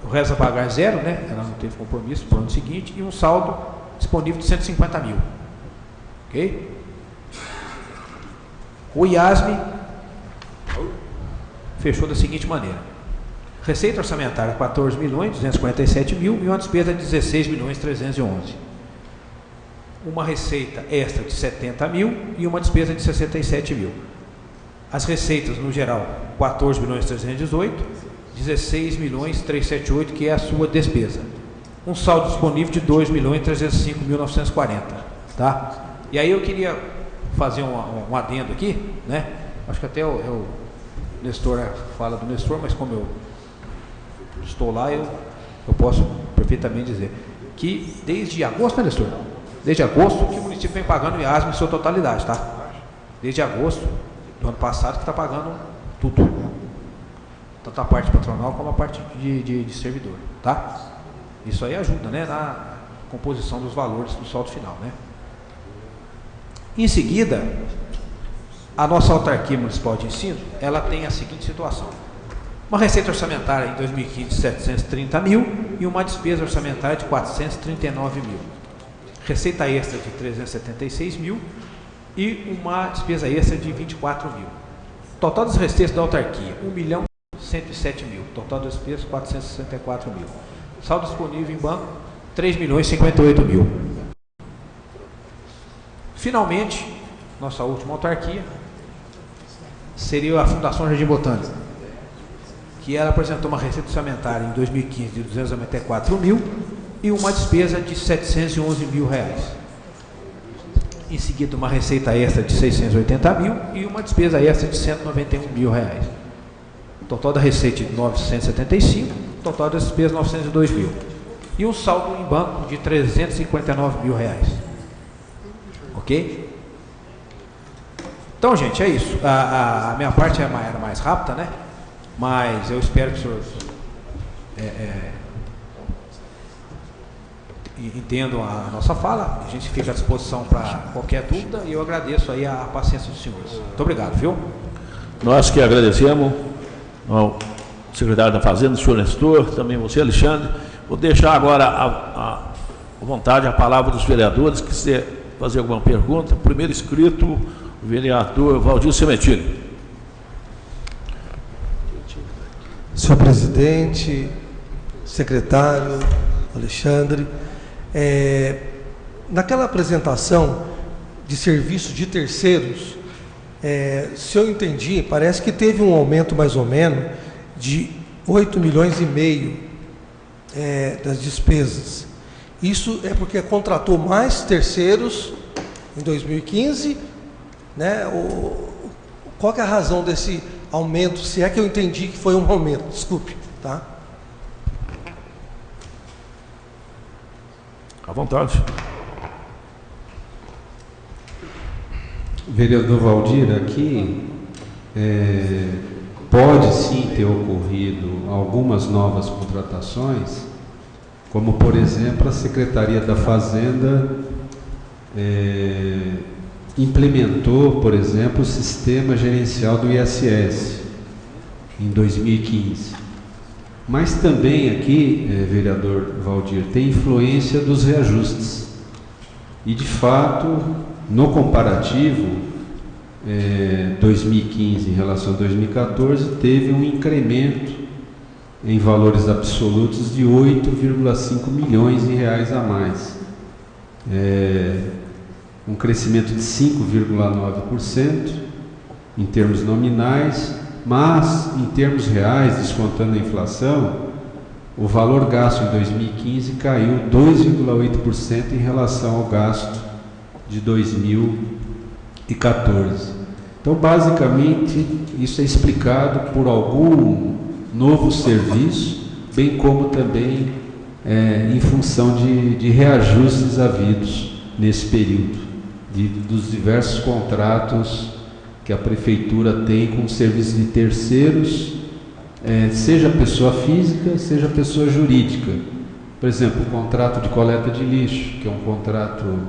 o resto a pagar zero, né? Ela não teve compromisso para o ano seguinte, e um saldo disponível de 150 mil. Ok? O IASME fechou da seguinte maneira: receita orçamentária 14.247.000 e uma despesa de 16.311. Uma receita extra de 70 mil e uma despesa de 67 mil. As receitas no geral 14.318, 16.378, que é a sua despesa. Um saldo disponível de 2.305.940, tá? E aí eu queria fazer um adendo aqui, né? Acho que até o Nestor fala do Nestor, mas como eu estou lá, eu posso perfeitamente dizer que desde agosto, né, Nestor? Desde agosto que o município vem pagando o IASME em sua totalidade, tá? Desde agosto do ano passado que está pagando tudo, tanto a parte patronal como a parte de servidor, tá? Isso aí ajuda, né, na composição dos valores do saldo final, né? Em seguida, a nossa autarquia municipal de ensino, ela tem a seguinte situação: uma receita orçamentária em 2015 de 730 mil e uma despesa orçamentária de 439 mil. Receita extra de 376 mil e uma despesa extra de 24 mil. Total das receitas da autarquia, 1.107.000. Total das despesas, 464 mil. Saldo disponível em banco, 3.058.000. Finalmente, nossa última autarquia seria a Fundação Jardim Botânico, que ela apresentou uma receita orçamentária em 2015 de 294 mil e uma despesa de 711 mil reais. em seguida uma receita extra de 680 mil e uma despesa extra de 191 mil reais. Total da receita de 975, total das despesas 902 mil. E um saldo em banco de 359 mil reais. Ok? Então, gente, é isso. A minha parte era mais rápida, né? Mas eu espero que os senhores entendam a nossa fala. A gente fica à disposição para qualquer dúvida e eu agradeço aí a paciência dos senhores. Muito obrigado, viu? Nós que agradecemos ao secretário da Fazenda, o senhor Nestor, também você, Alexandre. Vou deixar agora à vontade a palavra dos vereadores, que quiser fazer alguma pergunta. Primeiro inscrito, o vereador Valdir Sementini. Senhor presidente, secretário, Alexandre, naquela apresentação de serviços de terceiros, se eu entendi, parece que teve um aumento mais ou menos de 8,5 milhões das despesas. Isso é porque contratou mais terceiros em 2015, né? Qual que é a razão desse aumento, se é que eu entendi que foi um aumento? Desculpe, tá? À vontade. Vereador Valdir, aqui pode sim ter ocorrido algumas novas contratações, como por exemplo a Secretaria da Fazenda implementou, por exemplo, o sistema gerencial do ISS em 2015. Mas também aqui, vereador Valdir, tem influência dos reajustes. E de fato, no comparativo 2015 em relação a 2014, teve um incremento em valores absolutos de 8,5 milhões de reais a mais. Um crescimento de 5,9% em termos nominais, mas em termos reais, descontando a inflação, o valor gasto em 2015 caiu 2,8% em relação ao gasto de 2014. Então, basicamente, isso é explicado por algum novo serviço, bem como também em função de reajustes havidos nesse período, dos diversos contratos que a Prefeitura tem com serviços de terceiros, seja pessoa física, seja pessoa jurídica. Por exemplo, o contrato de coleta de lixo, que é um contrato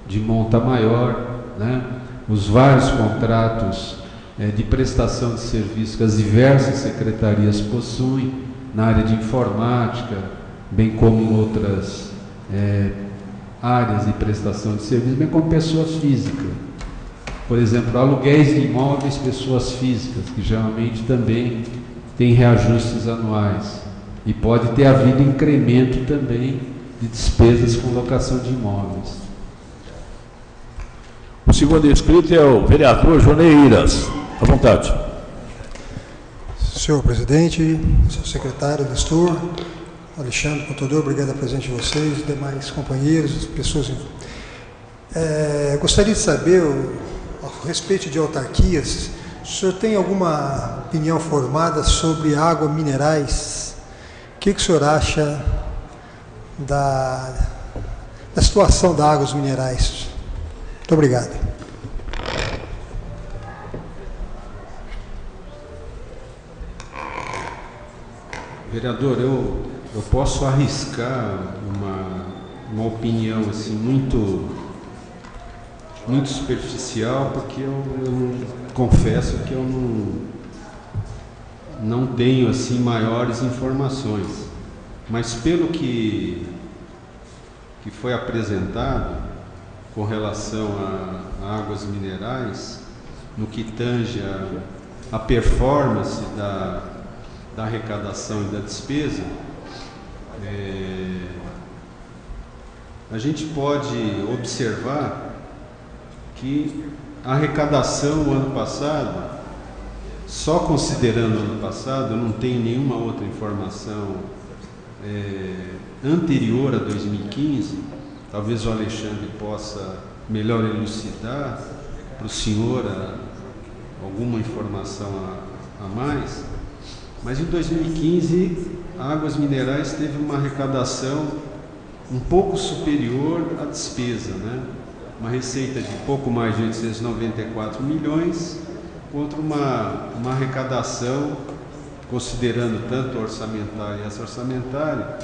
de monta maior, né? Os vários contratos de prestação de serviços que as diversas secretarias possuem na área de informática, bem como em outras áreas de prestação de serviços, bem como pessoa física. Por exemplo, aluguéis de imóveis, pessoas físicas, que geralmente também têm reajustes anuais. E pode ter havido incremento também de despesas com locação de imóveis. O segundo inscrito é o vereador Joneiras. À vontade. Senhor presidente, senhor secretário, Nestor, Alexandre, contador, obrigado pela presença de vocês, demais companheiros, pessoas. Gostaria de saber, a respeito de autarquias, o senhor tem alguma opinião formada sobre água minerais? O que o senhor acha da situação das águas minerais? Muito obrigado. Vereador, eu posso arriscar uma opinião assim muito superficial, porque eu confesso que eu não tenho assim maiores informações, mas pelo que foi apresentado com relação a águas minerais, no que tange a performance da arrecadação e da despesa, a gente pode observar que a arrecadação no ano passado, só considerando o ano passado, eu não tenho nenhuma outra informação anterior a 2015, talvez o Alexandre possa melhor elucidar para o senhor alguma informação a mais, mas em 2015 a Águas Minerais teve uma arrecadação um pouco superior à despesa, né? Uma receita de pouco mais de 894 milhões contra uma arrecadação, considerando tanto orçamentária e extra-orçamentária,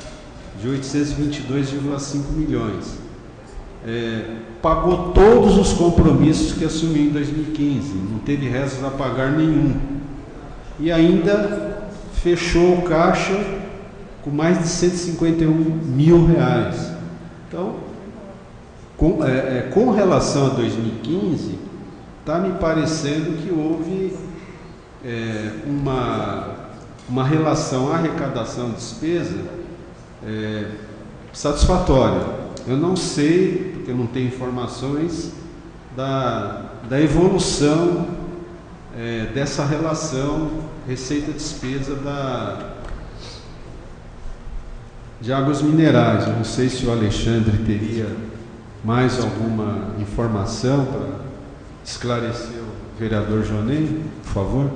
de 822,5 milhões. Pagou todos os compromissos que assumiu em 2015, não teve restos a pagar nenhum. E ainda fechou o caixa com mais de 151 mil reais. Então, com relação a 2015, está me parecendo que houve uma relação arrecadação-despesa satisfatória. Eu não sei, porque eu não tenho informações da evolução dessa relação receita-despesa de Águas Minerais. Eu não sei se o Alexandre teria mais alguma informação para esclarecer o vereador Jonei, por favor.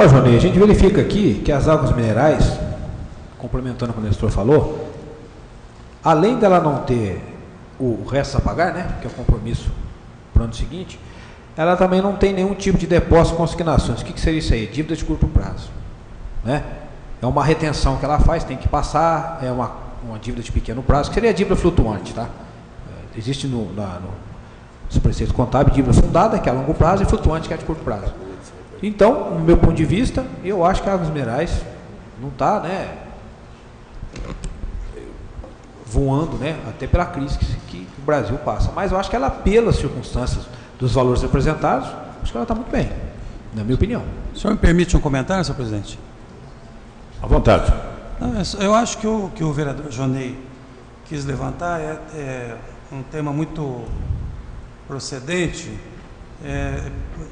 Jonei, a gente verifica aqui que as Águas Minerais, complementando o que o Nestor falou, além dela não ter o resto a pagar, né, que é o compromisso para o ano seguinte, ela também não tem nenhum tipo de depósito com consignações. O que seria isso aí? Dívida de curto prazo, né? É uma retenção que ela faz, tem que passar, é uma dívida de pequeno prazo, que seria a dívida flutuante, tá? Existe nos preceitos contábeis dívida fundada, que é a longo prazo, e flutuante, que é de curto prazo. Então, no meu ponto de vista, eu acho que a Águas Minerais não está, né, voando, né, até pela crise que o Brasil passa. Mas eu acho que ela, pelas circunstâncias dos valores representados, acho que ela está muito bem, na minha opinião. O senhor me permite um comentário, senhor presidente? À vontade. Eu acho que o vereador Jonei quis levantar é um tema muito procedente.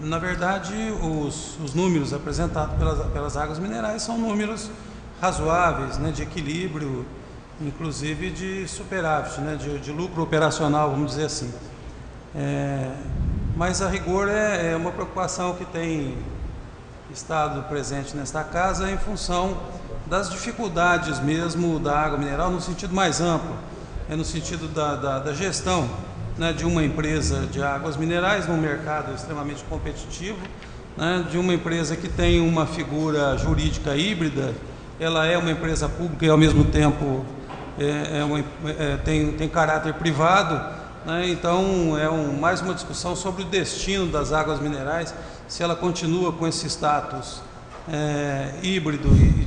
Na verdade, os números apresentados pelas Águas Minerais são números razoáveis, né, de equilíbrio, inclusive de superávit, né, de lucro operacional, vamos dizer assim. Mas a rigor é uma preocupação que tem estado presente nesta casa em função das dificuldades mesmo da água mineral no sentido mais amplo, no sentido da gestão, né, de uma empresa de águas minerais num mercado extremamente competitivo, né, de uma empresa que tem uma figura jurídica híbrida. Ela é uma empresa pública e ao mesmo tempo tem caráter privado, né? Então mais uma discussão sobre o destino das águas minerais, se ela continua com esse status híbrido e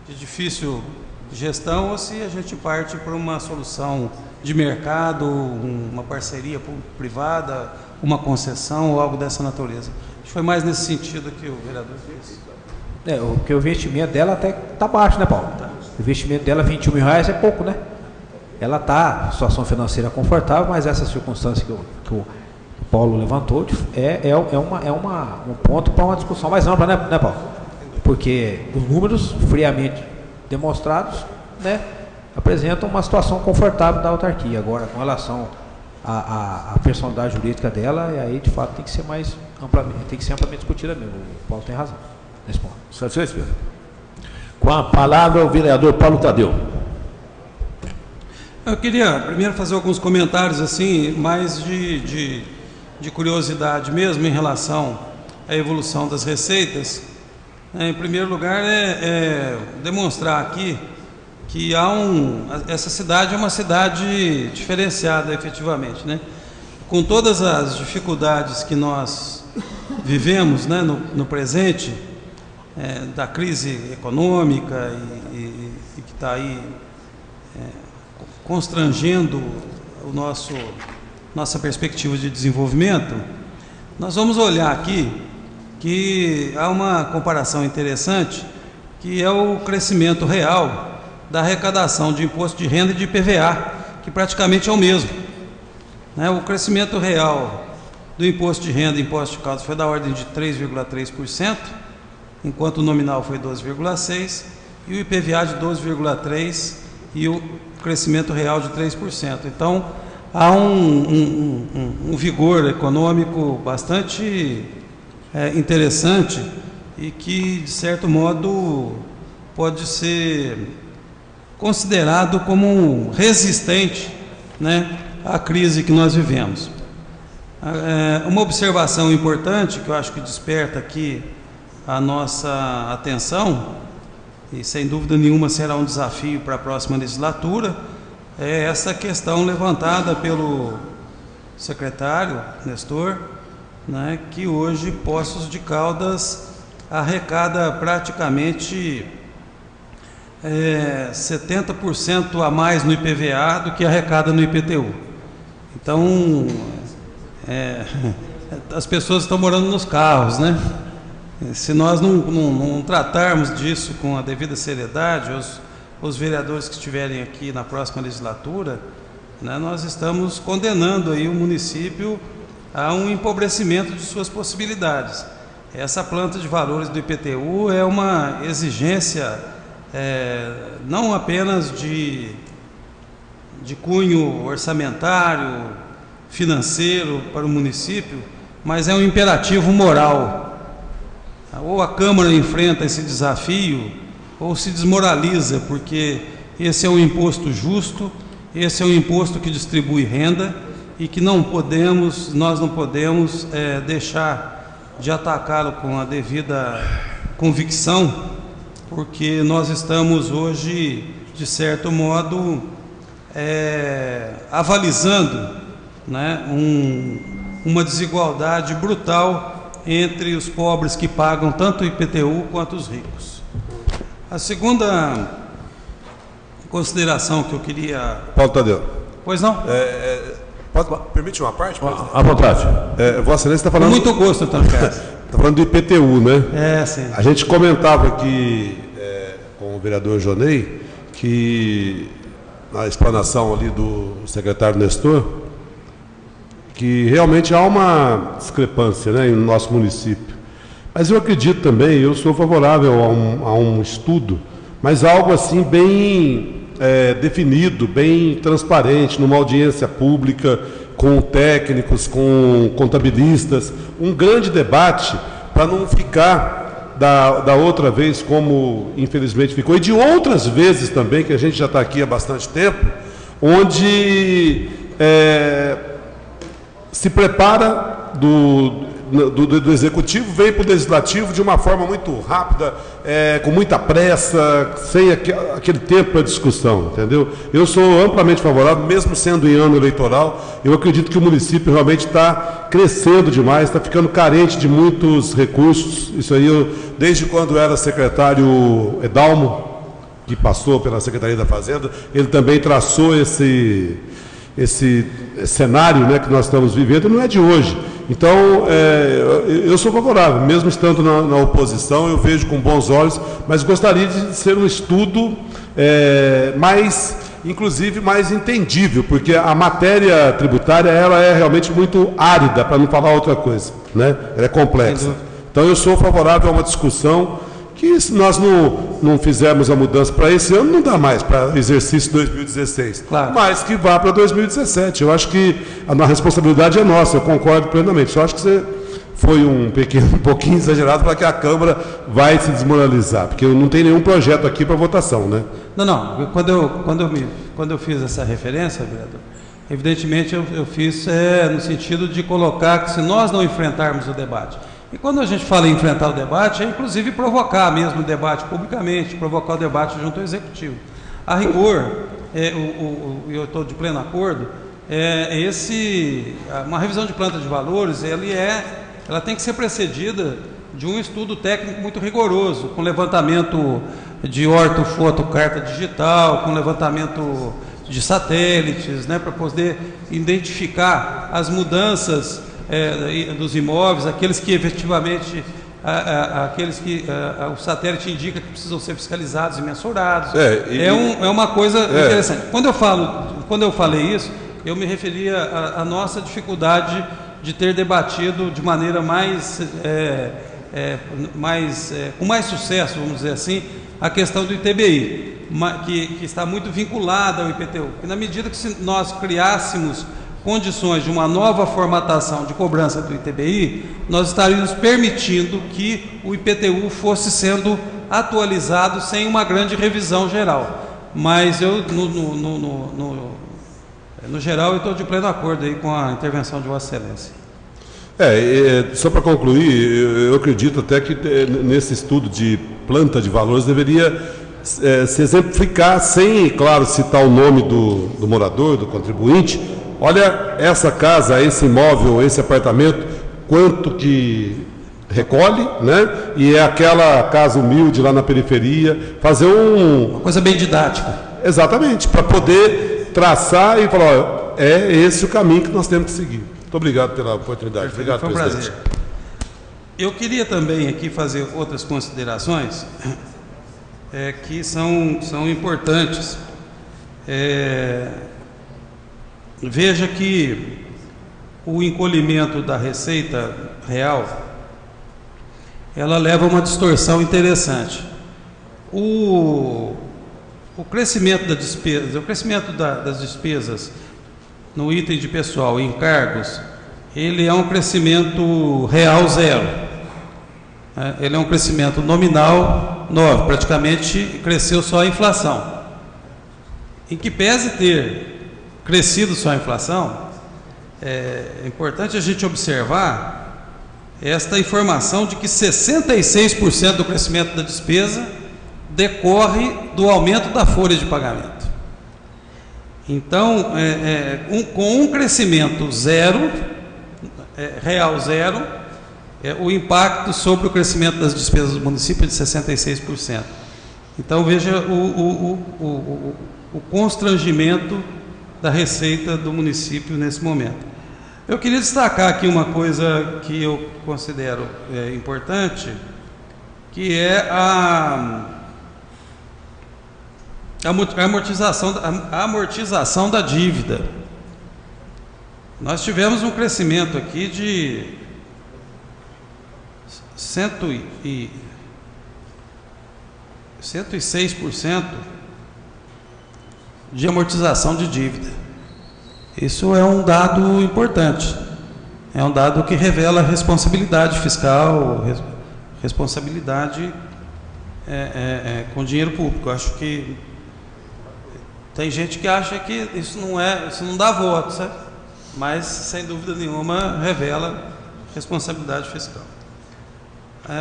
de difícil gestão, ou se a gente parte para uma solução de mercado, uma parceria público-privada, uma concessão ou algo dessa natureza. Acho que foi mais nesse sentido que o vereador fez. Porque o investimento dela até está baixo, né, Paulo? Tá. O investimento dela, 21 mil reais, é pouco, né? Ela está em situação financeira confortável, mas essa circunstância que o Paulo levantou um ponto para uma discussão mais ampla, né, Paulo? Porque os números friamente demonstrados, né, apresentam uma situação confortável da autarquia. Agora, com relação à personalidade jurídica dela, aí de fato tem que ser amplamente discutida mesmo. O Paulo tem razão nesse ponto. Satisfeito, Pedro? Com a palavra o vereador Paulo Tadeu. Eu queria primeiro fazer alguns comentários assim, mais de curiosidade mesmo em relação à evolução das receitas. Em primeiro lugar, demonstrar aqui que essa cidade é uma cidade diferenciada efetivamente, né? Com todas as dificuldades que nós vivemos, né, no presente, da crise econômica e que está aí constrangendo nossa perspectiva de desenvolvimento, nós vamos olhar aqui que há uma comparação interessante, que é o crescimento real da arrecadação de imposto de renda e de IPVA, que praticamente é o mesmo, né? O crescimento real do imposto de renda e imposto de causa foi da ordem de 3,3%, enquanto o nominal foi 12,6%, e o IPVA de 12,3% e o crescimento real de 3%. Então, há um vigor econômico bastante interessante e que, de certo modo, pode ser considerado como resistente, né, à crise que nós vivemos. Uma observação importante que eu acho que desperta aqui a nossa atenção, e sem dúvida nenhuma será um desafio para a próxima legislatura, é essa questão levantada pelo secretário Nestor, né, que hoje Poços de Caldas arrecada praticamente 70% a mais no IPVA do que arrecada no IPTU. Então, as pessoas estão morando nos carros, né? Se nós não tratarmos disso com a devida seriedade, os vereadores que estiverem aqui na próxima legislatura, né, nós estamos condenando aí o município a um empobrecimento de suas possibilidades. Essa planta de valores do IPTU é uma exigência não apenas de cunho orçamentário, financeiro para o município, mas é um imperativo moral. Ou a Câmara enfrenta esse desafio, ou se desmoraliza, porque esse é um imposto justo, esse é um imposto que distribui renda e que nós não podemos deixar de atacá-lo com a devida convicção, porque nós estamos hoje, de certo modo, avalizando, né, uma desigualdade brutal entre os pobres que pagam tanto o IPTU quanto os ricos. A segunda consideração que eu queria... Paulo Tadeu. Pois não? Permite uma parte? À vontade. Vossa Excelência está falando... Com muito gosto, Antônio Carlos. Está falando do IPTU, né? Sim. A gente comentava aqui com o vereador Jonei que na explanação ali do secretário Nestor, que realmente há uma discrepância, né, no nosso município. Mas eu acredito também, eu sou favorável a um estudo, mas algo assim bem definido, bem transparente, numa audiência pública, com técnicos, com contabilistas, um grande debate, para não ficar da outra vez como infelizmente ficou, e de outras vezes também, que a gente já está aqui há bastante tempo, onde se prepara do executivo, vem para o legislativo de uma forma muito rápida, com muita pressa, sem aquele tempo para discussão, entendeu? Eu sou amplamente favorável, mesmo sendo em ano eleitoral. Eu acredito que o município realmente está crescendo demais, está ficando carente de muitos recursos. Isso aí, desde quando era secretário Edalmo, que passou pela Secretaria da Fazenda, ele também traçou esse cenário, né, que nós estamos vivendo, não é de hoje. Então, eu sou favorável, mesmo estando na oposição, eu vejo com bons olhos, mas gostaria de ser um estudo inclusive mais entendível, porque a matéria tributária ela é realmente muito árida, para não falar outra coisa, né? Ela é complexa. Então, eu sou favorável a uma discussão que, se nós não fizermos a mudança para esse ano, não dá mais para exercício 2016. Claro. Mas que vá para 2017. Eu acho que a responsabilidade é nossa, eu concordo plenamente. Só acho que você foi um pouquinho exagerado para que a Câmara vai se desmoralizar, porque não tem nenhum projeto aqui para votação, né? Não. Quando eu fiz essa referência, vereador, evidentemente eu fiz no sentido de colocar que, se nós não enfrentarmos o debate, e quando a gente fala em enfrentar o debate, é inclusive provocar mesmo o debate publicamente, provocar o debate junto ao Executivo. A rigor, eu estou de pleno acordo, uma revisão de planta de valores, ela tem que ser precedida de um estudo técnico muito rigoroso, com levantamento de ortofotocarta digital, com levantamento de satélites, né, para poder identificar as mudanças dos imóveis, aqueles que efetivamente o satélite indica que precisam ser fiscalizados e mensurados. É uma coisa interessante. Quando eu falei isso, eu me referia à nossa dificuldade de ter debatido de maneira com mais sucesso, vamos dizer assim, a questão do ITBI, que está muito vinculada ao IPTU. E na medida que nós criássemos condições de uma nova formatação de cobrança do ITBI, nós estaríamos permitindo que o IPTU fosse sendo atualizado sem uma grande revisão geral. Mas eu, no geral, eu estou de pleno acordo aí com a intervenção de Vossa Excelência. Só para concluir, eu acredito até que nesse estudo de planta de valores deveria se exemplificar, sem, claro, citar o nome do morador, do contribuinte. Olha, essa casa, esse imóvel, esse apartamento, quanto que recolhe, né? E é aquela casa humilde lá na periferia, fazer uma coisa bem didática. Exatamente, para poder traçar e falar, ó, é esse o caminho que nós temos que seguir. Muito obrigado pela oportunidade. Obrigado, foi um presidente. prazer. Eu queria também aqui fazer outras considerações que são importantes. Veja que o encolhimento da receita real, ela leva a uma distorção interessante. O crescimento da despesa, das despesas no item de pessoal e encargos, ele é um crescimento real zero. Ele é um crescimento nominal 9, praticamente cresceu só a inflação. Em que pese ter crescido só a inflação, é importante a gente observar esta informação de que 66% do crescimento da despesa decorre do aumento da folha de pagamento. Então, com um crescimento zero, real zero, o impacto sobre o crescimento das despesas do município é de 66%. Então, veja o constrangimento da receita do município nesse momento. Eu queria destacar aqui uma coisa que eu considero importante, que é a amortização da dívida. Nós tivemos um crescimento aqui de 106% de amortização de dívida. Isso é um dado importante. É um dado que revela responsabilidade fiscal, responsabilidade com dinheiro público. Eu acho que tem gente que acha que isso não dá voto, sabe? Mas, sem dúvida nenhuma, revela responsabilidade fiscal.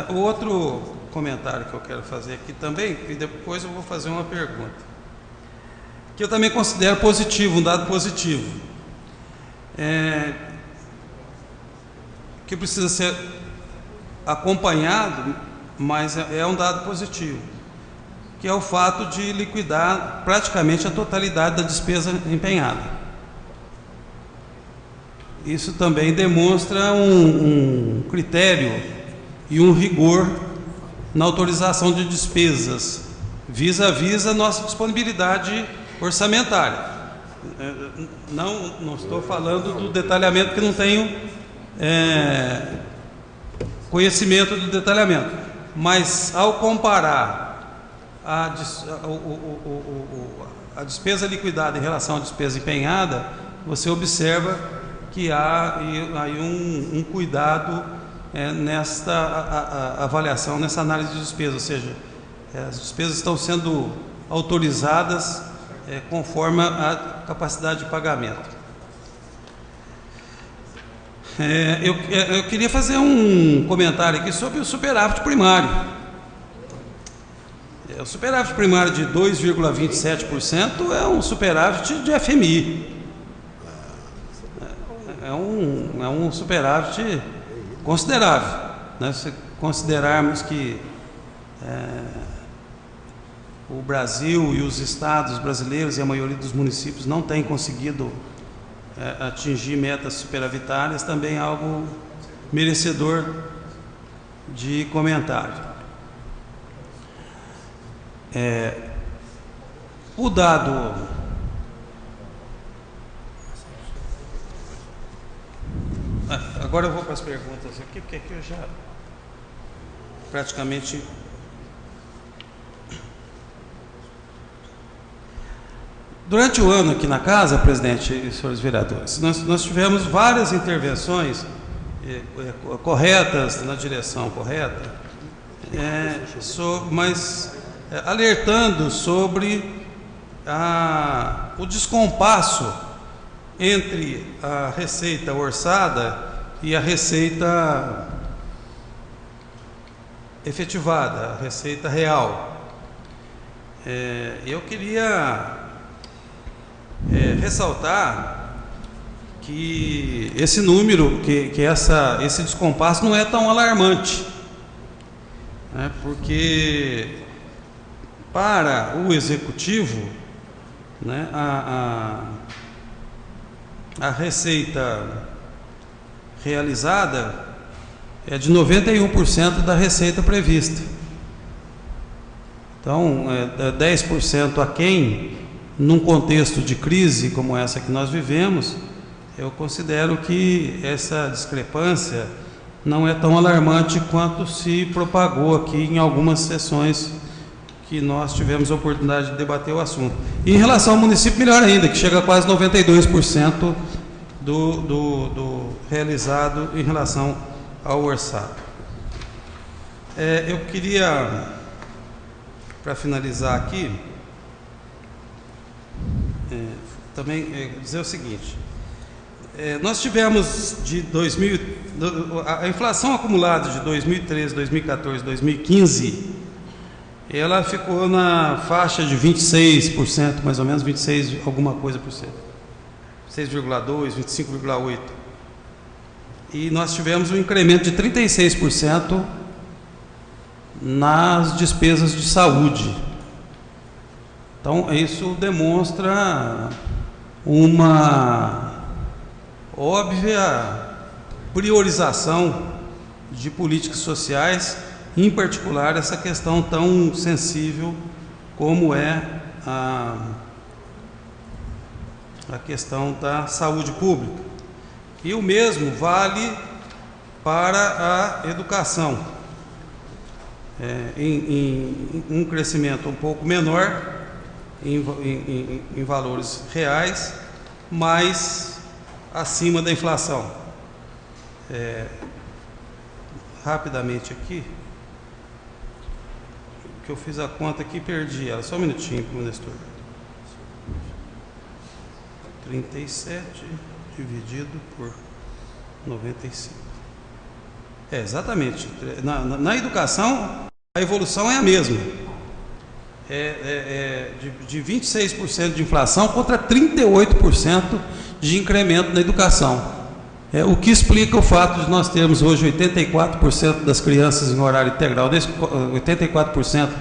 O outro comentário que eu quero fazer aqui também, e depois eu vou fazer uma pergunta, que eu também considero positivo, um dado positivo, que precisa ser acompanhado, mas é um dado positivo, que é o fato de liquidar praticamente a totalidade da despesa empenhada. Isso também demonstra um critério e um rigor na autorização de despesas, vis-à-vis a nossa disponibilidade orçamentária. Não estou falando do detalhamento, que não tenho conhecimento do detalhamento, mas ao comparar a despesa liquidada em relação à despesa empenhada, você observa que há aí um cuidado nesta avaliação, nessa análise de despesa, ou seja, as despesas estão sendo autorizadas conforme a capacidade de pagamento. Eu queria fazer um comentário aqui sobre o superávit primário. O superávit primário de 2,27% é um superávit de FMI. É um superávit considerável, né? Se considerarmos que o Brasil e os estados brasileiros e a maioria dos municípios não têm conseguido atingir metas superavitárias, também é algo merecedor de comentário. O dado agora eu vou para as perguntas aqui, porque aqui eu já praticamente Durante o ano aqui na casa, presidente e senhores vereadores, nós tivemos várias intervenções corretas, na direção correta, mas alertando sobre o descompasso entre a receita orçada e a receita efetivada, a receita real. Eu queria ressaltar que esse número, esse descompasso não é tão alarmante, né? Porque para o executivo, né, a receita realizada é de 91% da receita prevista. Então, 10% aquém, num contexto de crise como essa que nós vivemos, eu considero que essa discrepância não é tão alarmante quanto se propagou aqui em algumas sessões que nós tivemos a oportunidade de debater o assunto. E em relação ao município, melhor ainda, que chega a quase 92% do realizado em relação ao orçado. Eu queria, para finalizar aqui, também dizer o seguinte: nós tivemos a inflação acumulada de 2013, 2014, 2015, ela ficou na faixa de 26%, mais ou menos, 26 alguma coisa por cento, 6,2%, 25,8%. E nós tivemos um incremento de 36% nas despesas de saúde. Então, isso demonstra uma óbvia priorização de políticas sociais, em particular essa questão tão sensível como é a questão da saúde pública. E o mesmo vale para a educação, em um crescimento um pouco menor em valores reais, mas acima da inflação. Rapidamente aqui, que eu fiz a conta aqui e perdi ela, só um minutinho, Nestor. 37 dividido por 95. Exatamente. Na educação, a evolução é a mesma. De 26% de inflação contra 38% de incremento na educação. O que explica o fato de nós termos hoje 84% das crianças em horário integral, 84%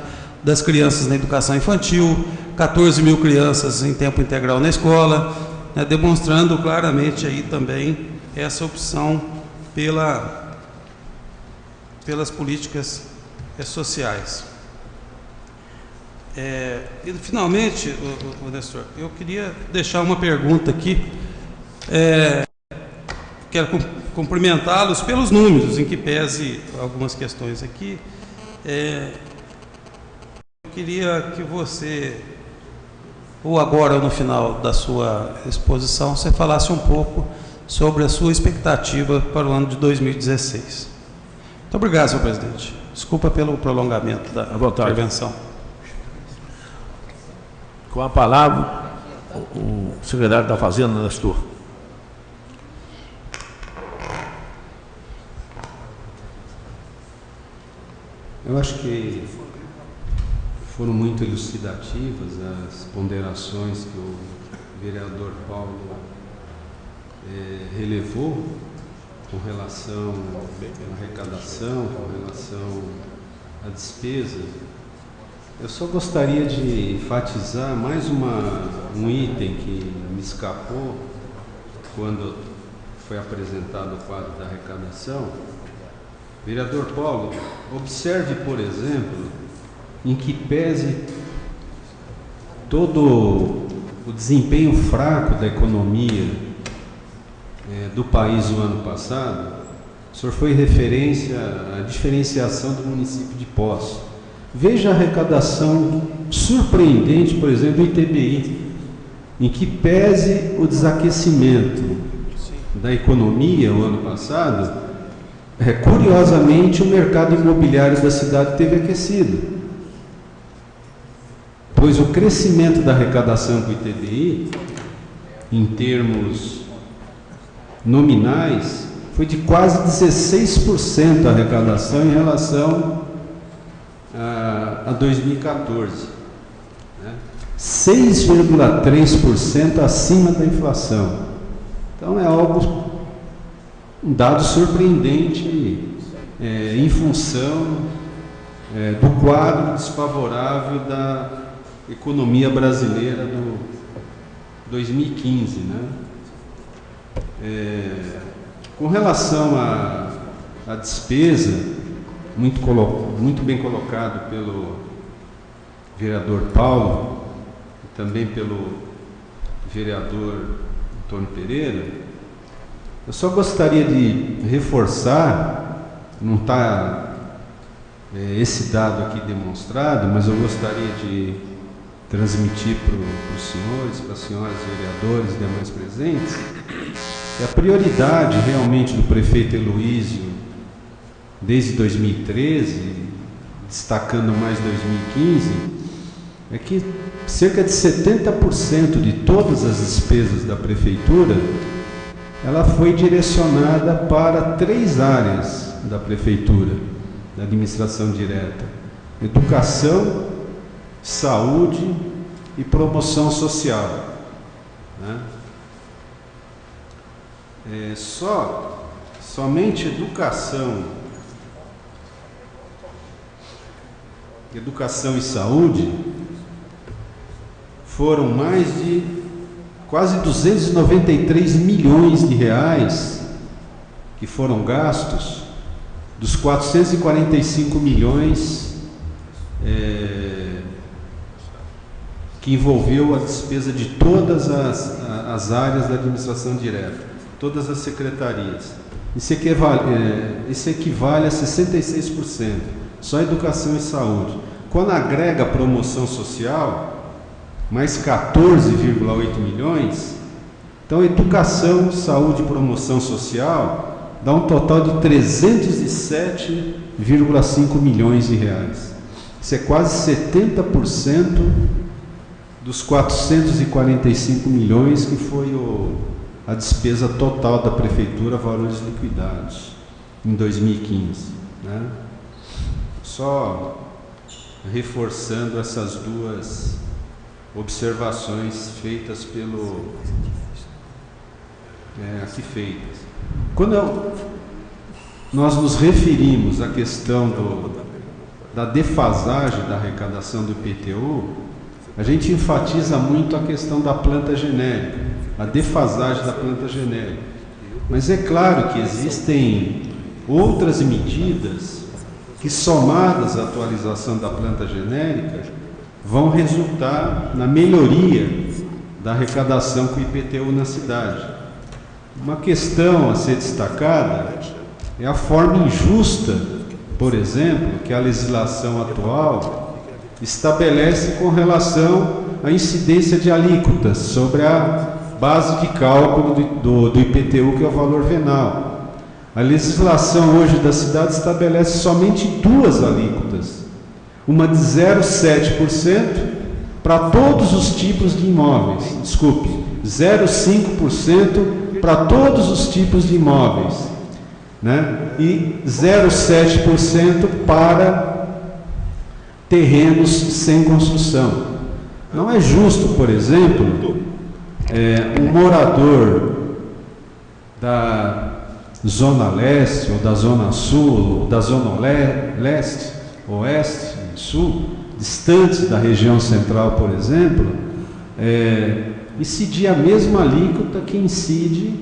das crianças na educação infantil, 14 mil crianças em tempo integral na escola, né, demonstrando claramente aí também essa opção pelas políticas sociais. E finalmente, Nestor, eu queria deixar uma pergunta aqui. Quero cumprimentá-los pelos números, em que pese algumas questões aqui. Eu queria que você, ou agora ou no final da sua exposição, você falasse um pouco sobre a sua expectativa para o ano de 2016. Muito obrigado, senhor presidente. Desculpa pelo prolongamento da intervenção. Com a palavra, o secretário da Fazenda, Nestor. Eu acho que foram muito elucidativas as ponderações que o vereador Paulo relevou com relação à arrecadação, com relação à despesa. Eu só gostaria de enfatizar mais um item que me escapou quando foi apresentado o quadro da arrecadação. Vereador Paulo, observe, por exemplo, em que pese todo o desempenho fraco da economia do país no ano passado, o senhor foi referência à diferenciação do município de Poços. Veja a arrecadação surpreendente, por exemplo, do ITBI. em que pese o desaquecimento da economia o ano passado, curiosamente o mercado imobiliário da cidade teve aquecido, pois o crescimento da arrecadação com o ITBI, em termos nominais, foi de quase 16% a arrecadação em relação a 2014, né? 6,3% acima da inflação. Então é algo, um dado surpreendente em função do quadro desfavorável da economia brasileira do 2015, né? Com relação à despesa, muito bem colocado pelo vereador Paulo e também pelo vereador Antônio Pereira, eu só gostaria de reforçar, não está esse dado aqui demonstrado, mas eu gostaria de transmitir para os senhores, para as senhoras vereadores e demais presentes, que a prioridade realmente do prefeito Heloísio, desde 2013, destacando mais 2015, é que cerca de 70% de todas as despesas da prefeitura, ela foi direcionada para 3 áreas da prefeitura, da administração direta: educação, saúde e promoção social, né? Somente educação e saúde foram mais de quase 293 milhões de reais que foram gastos, dos 445 milhões que envolveu a despesa de todas as áreas da administração direta, todas as secretarias. Isso equivale a 66%, só educação e saúde. Quando agrega a promoção social, mais 14,8 milhões, então educação, saúde e promoção social dá um total de 307,5 milhões de reais. Isso é quase 70% dos 445 milhões que foi a despesa total da prefeitura, valores liquidados, em 2015, né? Só reforçando essas duas observações feitas aqui feitas. Quando nós nos referimos à questão da defasagem da arrecadação do IPTU, a gente enfatiza muito a questão da planta genérica, a defasagem da planta genérica. Mas é claro que existem outras medidas que, somadas à atualização da planta genérica, vão resultar na melhoria da arrecadação com o IPTU na cidade. Uma questão a ser destacada é a forma injusta, por exemplo, que a legislação atual estabelece com relação à incidência de alíquotas sobre a base de cálculo do IPTU, que é o valor venal. A legislação hoje da cidade estabelece somente 2 alíquotas, uma de 0,7% para todos os tipos de imóveis, 0,5% para todos os tipos de imóveis, né? E 0,7% para terrenos sem construção. Não é justo, por exemplo, um morador da Zona Leste, ou da Zona Sul, ou da Zona Leste, Oeste e Sul, distantes da região central, por exemplo, incidir a mesma alíquota que incide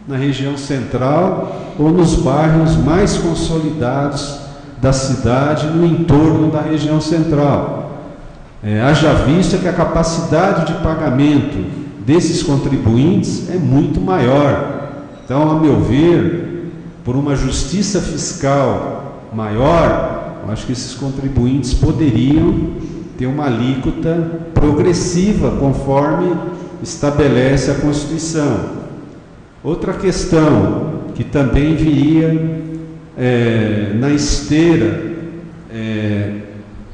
na região central ou nos bairros mais consolidados da cidade, no entorno da região central. Haja vista que a capacidade de pagamento desses contribuintes é muito maior. Então, a meu ver, por uma justiça fiscal maior, eu acho que esses contribuintes poderiam ter uma alíquota progressiva, conforme estabelece a Constituição. Outra questão que também viria na esteira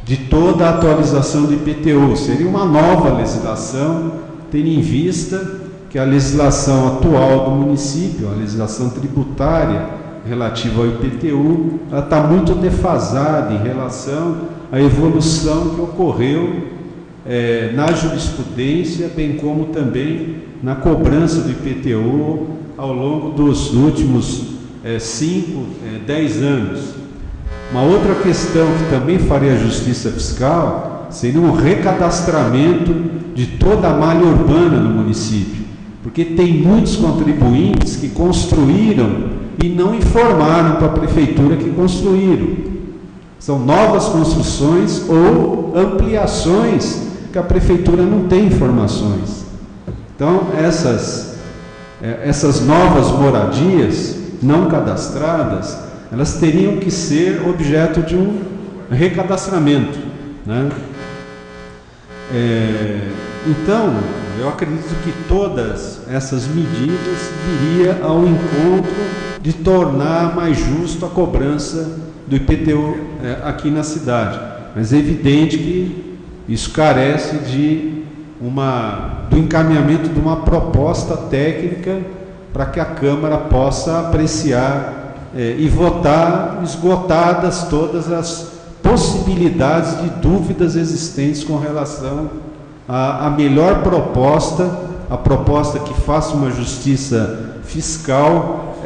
de toda a atualização do IPTU, seria uma nova legislação, tendo em vista que a legislação atual do município, a legislação tributária relativa ao IPTU, ela está muito defasada em relação à evolução que ocorreu na jurisprudência, bem como também na cobrança do IPTU ao longo dos últimos 5, 10 anos. Uma outra questão que também faria a Justiça Fiscal seria um recadastramento de toda a malha urbana no município, porque tem muitos contribuintes que construíram e não informaram para a prefeitura que construíram. São novas construções ou ampliações que a prefeitura não tem informações. Então, essas novas moradias não cadastradas, elas teriam que ser objeto de um recadastramento, né? Então, eu acredito que todas essas medidas viriam ao encontro de tornar mais justo a cobrança do IPTU aqui na cidade. Mas é evidente que isso carece do encaminhamento de uma proposta técnica para que a Câmara possa apreciar e votar esgotadas todas as possibilidades de dúvidas existentes com relação à melhor proposta, a proposta que faça uma justiça fiscal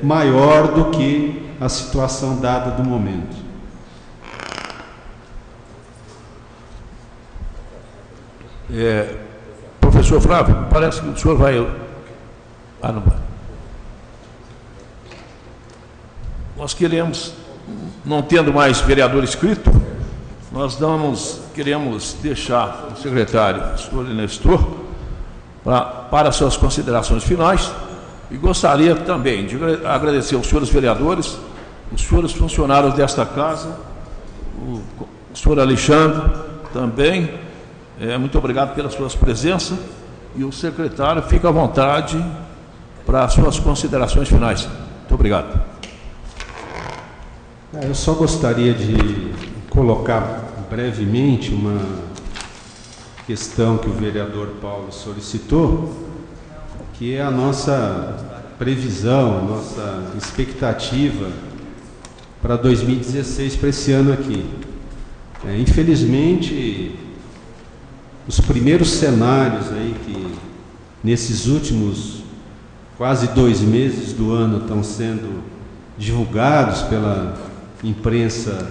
maior do que a situação dada do momento. Professor Flávio, parece que o senhor vai... não vai. Nós queremos, não tendo mais vereador inscrito, nós queremos deixar o secretário, o senhor Nestor, para suas considerações finais, e gostaria também de agradecer aos senhores vereadores, os senhores funcionários desta casa, o senhor Alexandre também, muito obrigado pelas suas presenças, e o secretário fica à vontade para suas considerações finais. Muito obrigado. Eu só gostaria de colocar brevemente uma questão que o vereador Paulo solicitou, que é a nossa previsão, a nossa expectativa para 2016, para esse ano aqui. Infelizmente, os primeiros cenários aí que nesses últimos quase 2 meses do ano estão sendo divulgados pela imprensa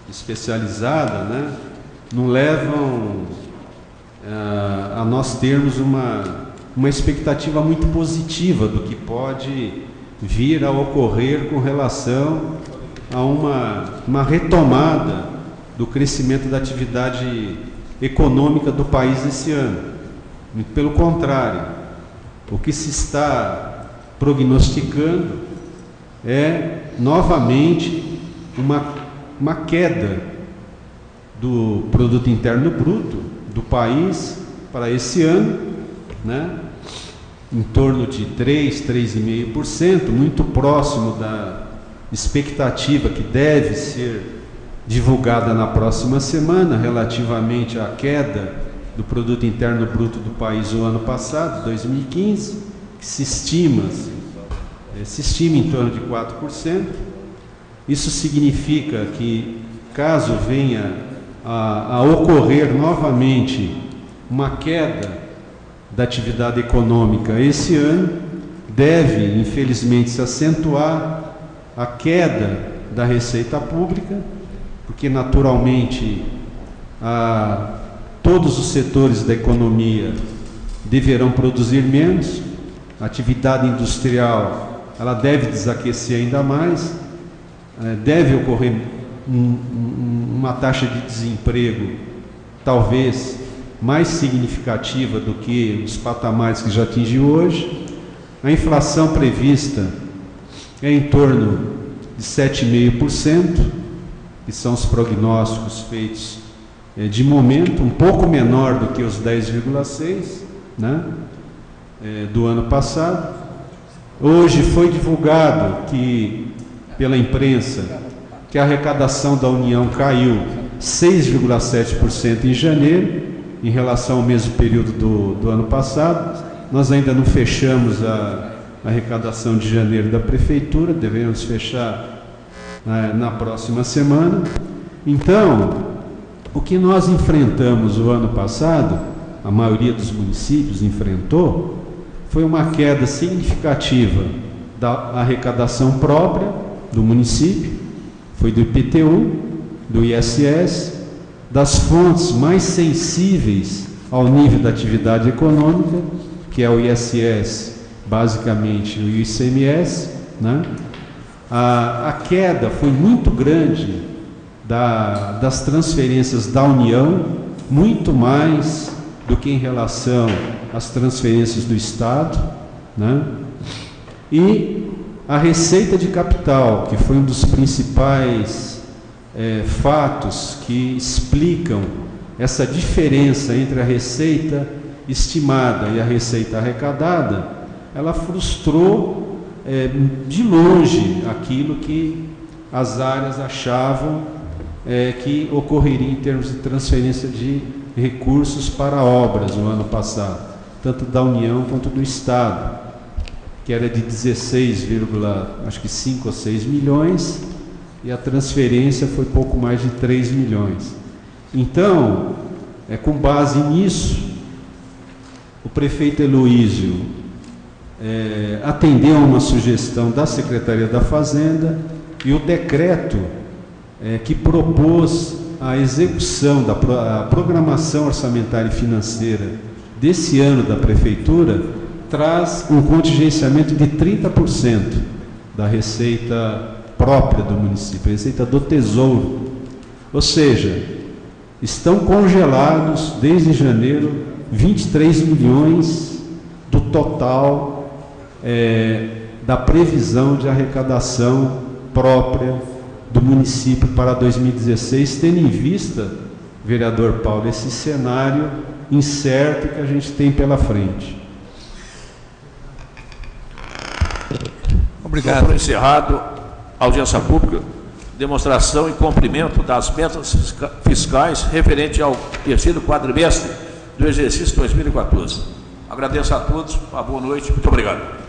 especializada, né, não levam a nós termos uma expectativa muito positiva do que pode vir a ocorrer com relação a uma retomada do crescimento da atividade econômica do país esse ano. Muito pelo contrário, o que se está prognosticando é novamente uma queda do produto interno bruto do país para esse ano, né, em torno de 3,5%, muito próximo da expectativa que deve ser divulgada na próxima semana, relativamente à queda do produto interno bruto do país o ano passado, 2015, que se estima em torno de 4%. Isso significa que, caso venha a ocorrer novamente uma queda da atividade econômica esse ano, deve, infelizmente, se acentuar a queda da receita pública, porque, naturalmente, todos os setores da economia deverão produzir menos, a atividade industrial ela deve desaquecer ainda mais, deve ocorrer uma taxa de desemprego talvez mais significativa do que os patamares que já atingiu hoje. A inflação prevista é em torno de 7,5%, que são os prognósticos feitos de momento, um pouco menor do que os 10,6, né, do ano passado. Hoje foi divulgado pela imprensa que a arrecadação da União caiu 6,7% em janeiro, em relação ao mesmo período do ano passado. Nós ainda não fechamos a arrecadação de janeiro da Prefeitura, devemos fechar na próxima semana. Então, o que nós enfrentamos o ano passado, a maioria dos municípios enfrentou, foi uma queda significativa da arrecadação própria do município, foi do IPTU, do ISS, das fontes mais sensíveis ao nível da atividade econômica, que é o ISS, basicamente o ICMS, né? A queda foi muito grande das transferências da União, muito mais do que em relação às transferências do Estado, né? E a receita de capital, que foi um dos principais fatos que explicam essa diferença entre a receita estimada e a receita arrecadada, ela frustrou de longe aquilo que as áreas achavam que ocorreria em termos de transferência de recursos para obras no ano passado, tanto da União quanto do Estado, que era de 16,5 ou 6 milhões, e a transferência foi pouco mais de 3 milhões. Então, com base nisso, o prefeito Heloísio atendeu a uma sugestão da Secretaria da Fazenda, e o decreto que propôs a execução da programação orçamentária e financeira desse ano da Prefeitura traz um contingenciamento de 30% da receita própria do município, receita do Tesouro. Ou seja, estão congelados desde janeiro 23 milhões do total da previsão de arrecadação própria do município para 2016, tendo em vista, vereador Paulo, esse cenário incerto que a gente tem pela frente. Obrigado. Por encerrado, audiência pública, demonstração e cumprimento das metas fiscais referente ao terceiro quadrimestre do exercício 2014. Agradeço a todos, uma boa noite, muito obrigado.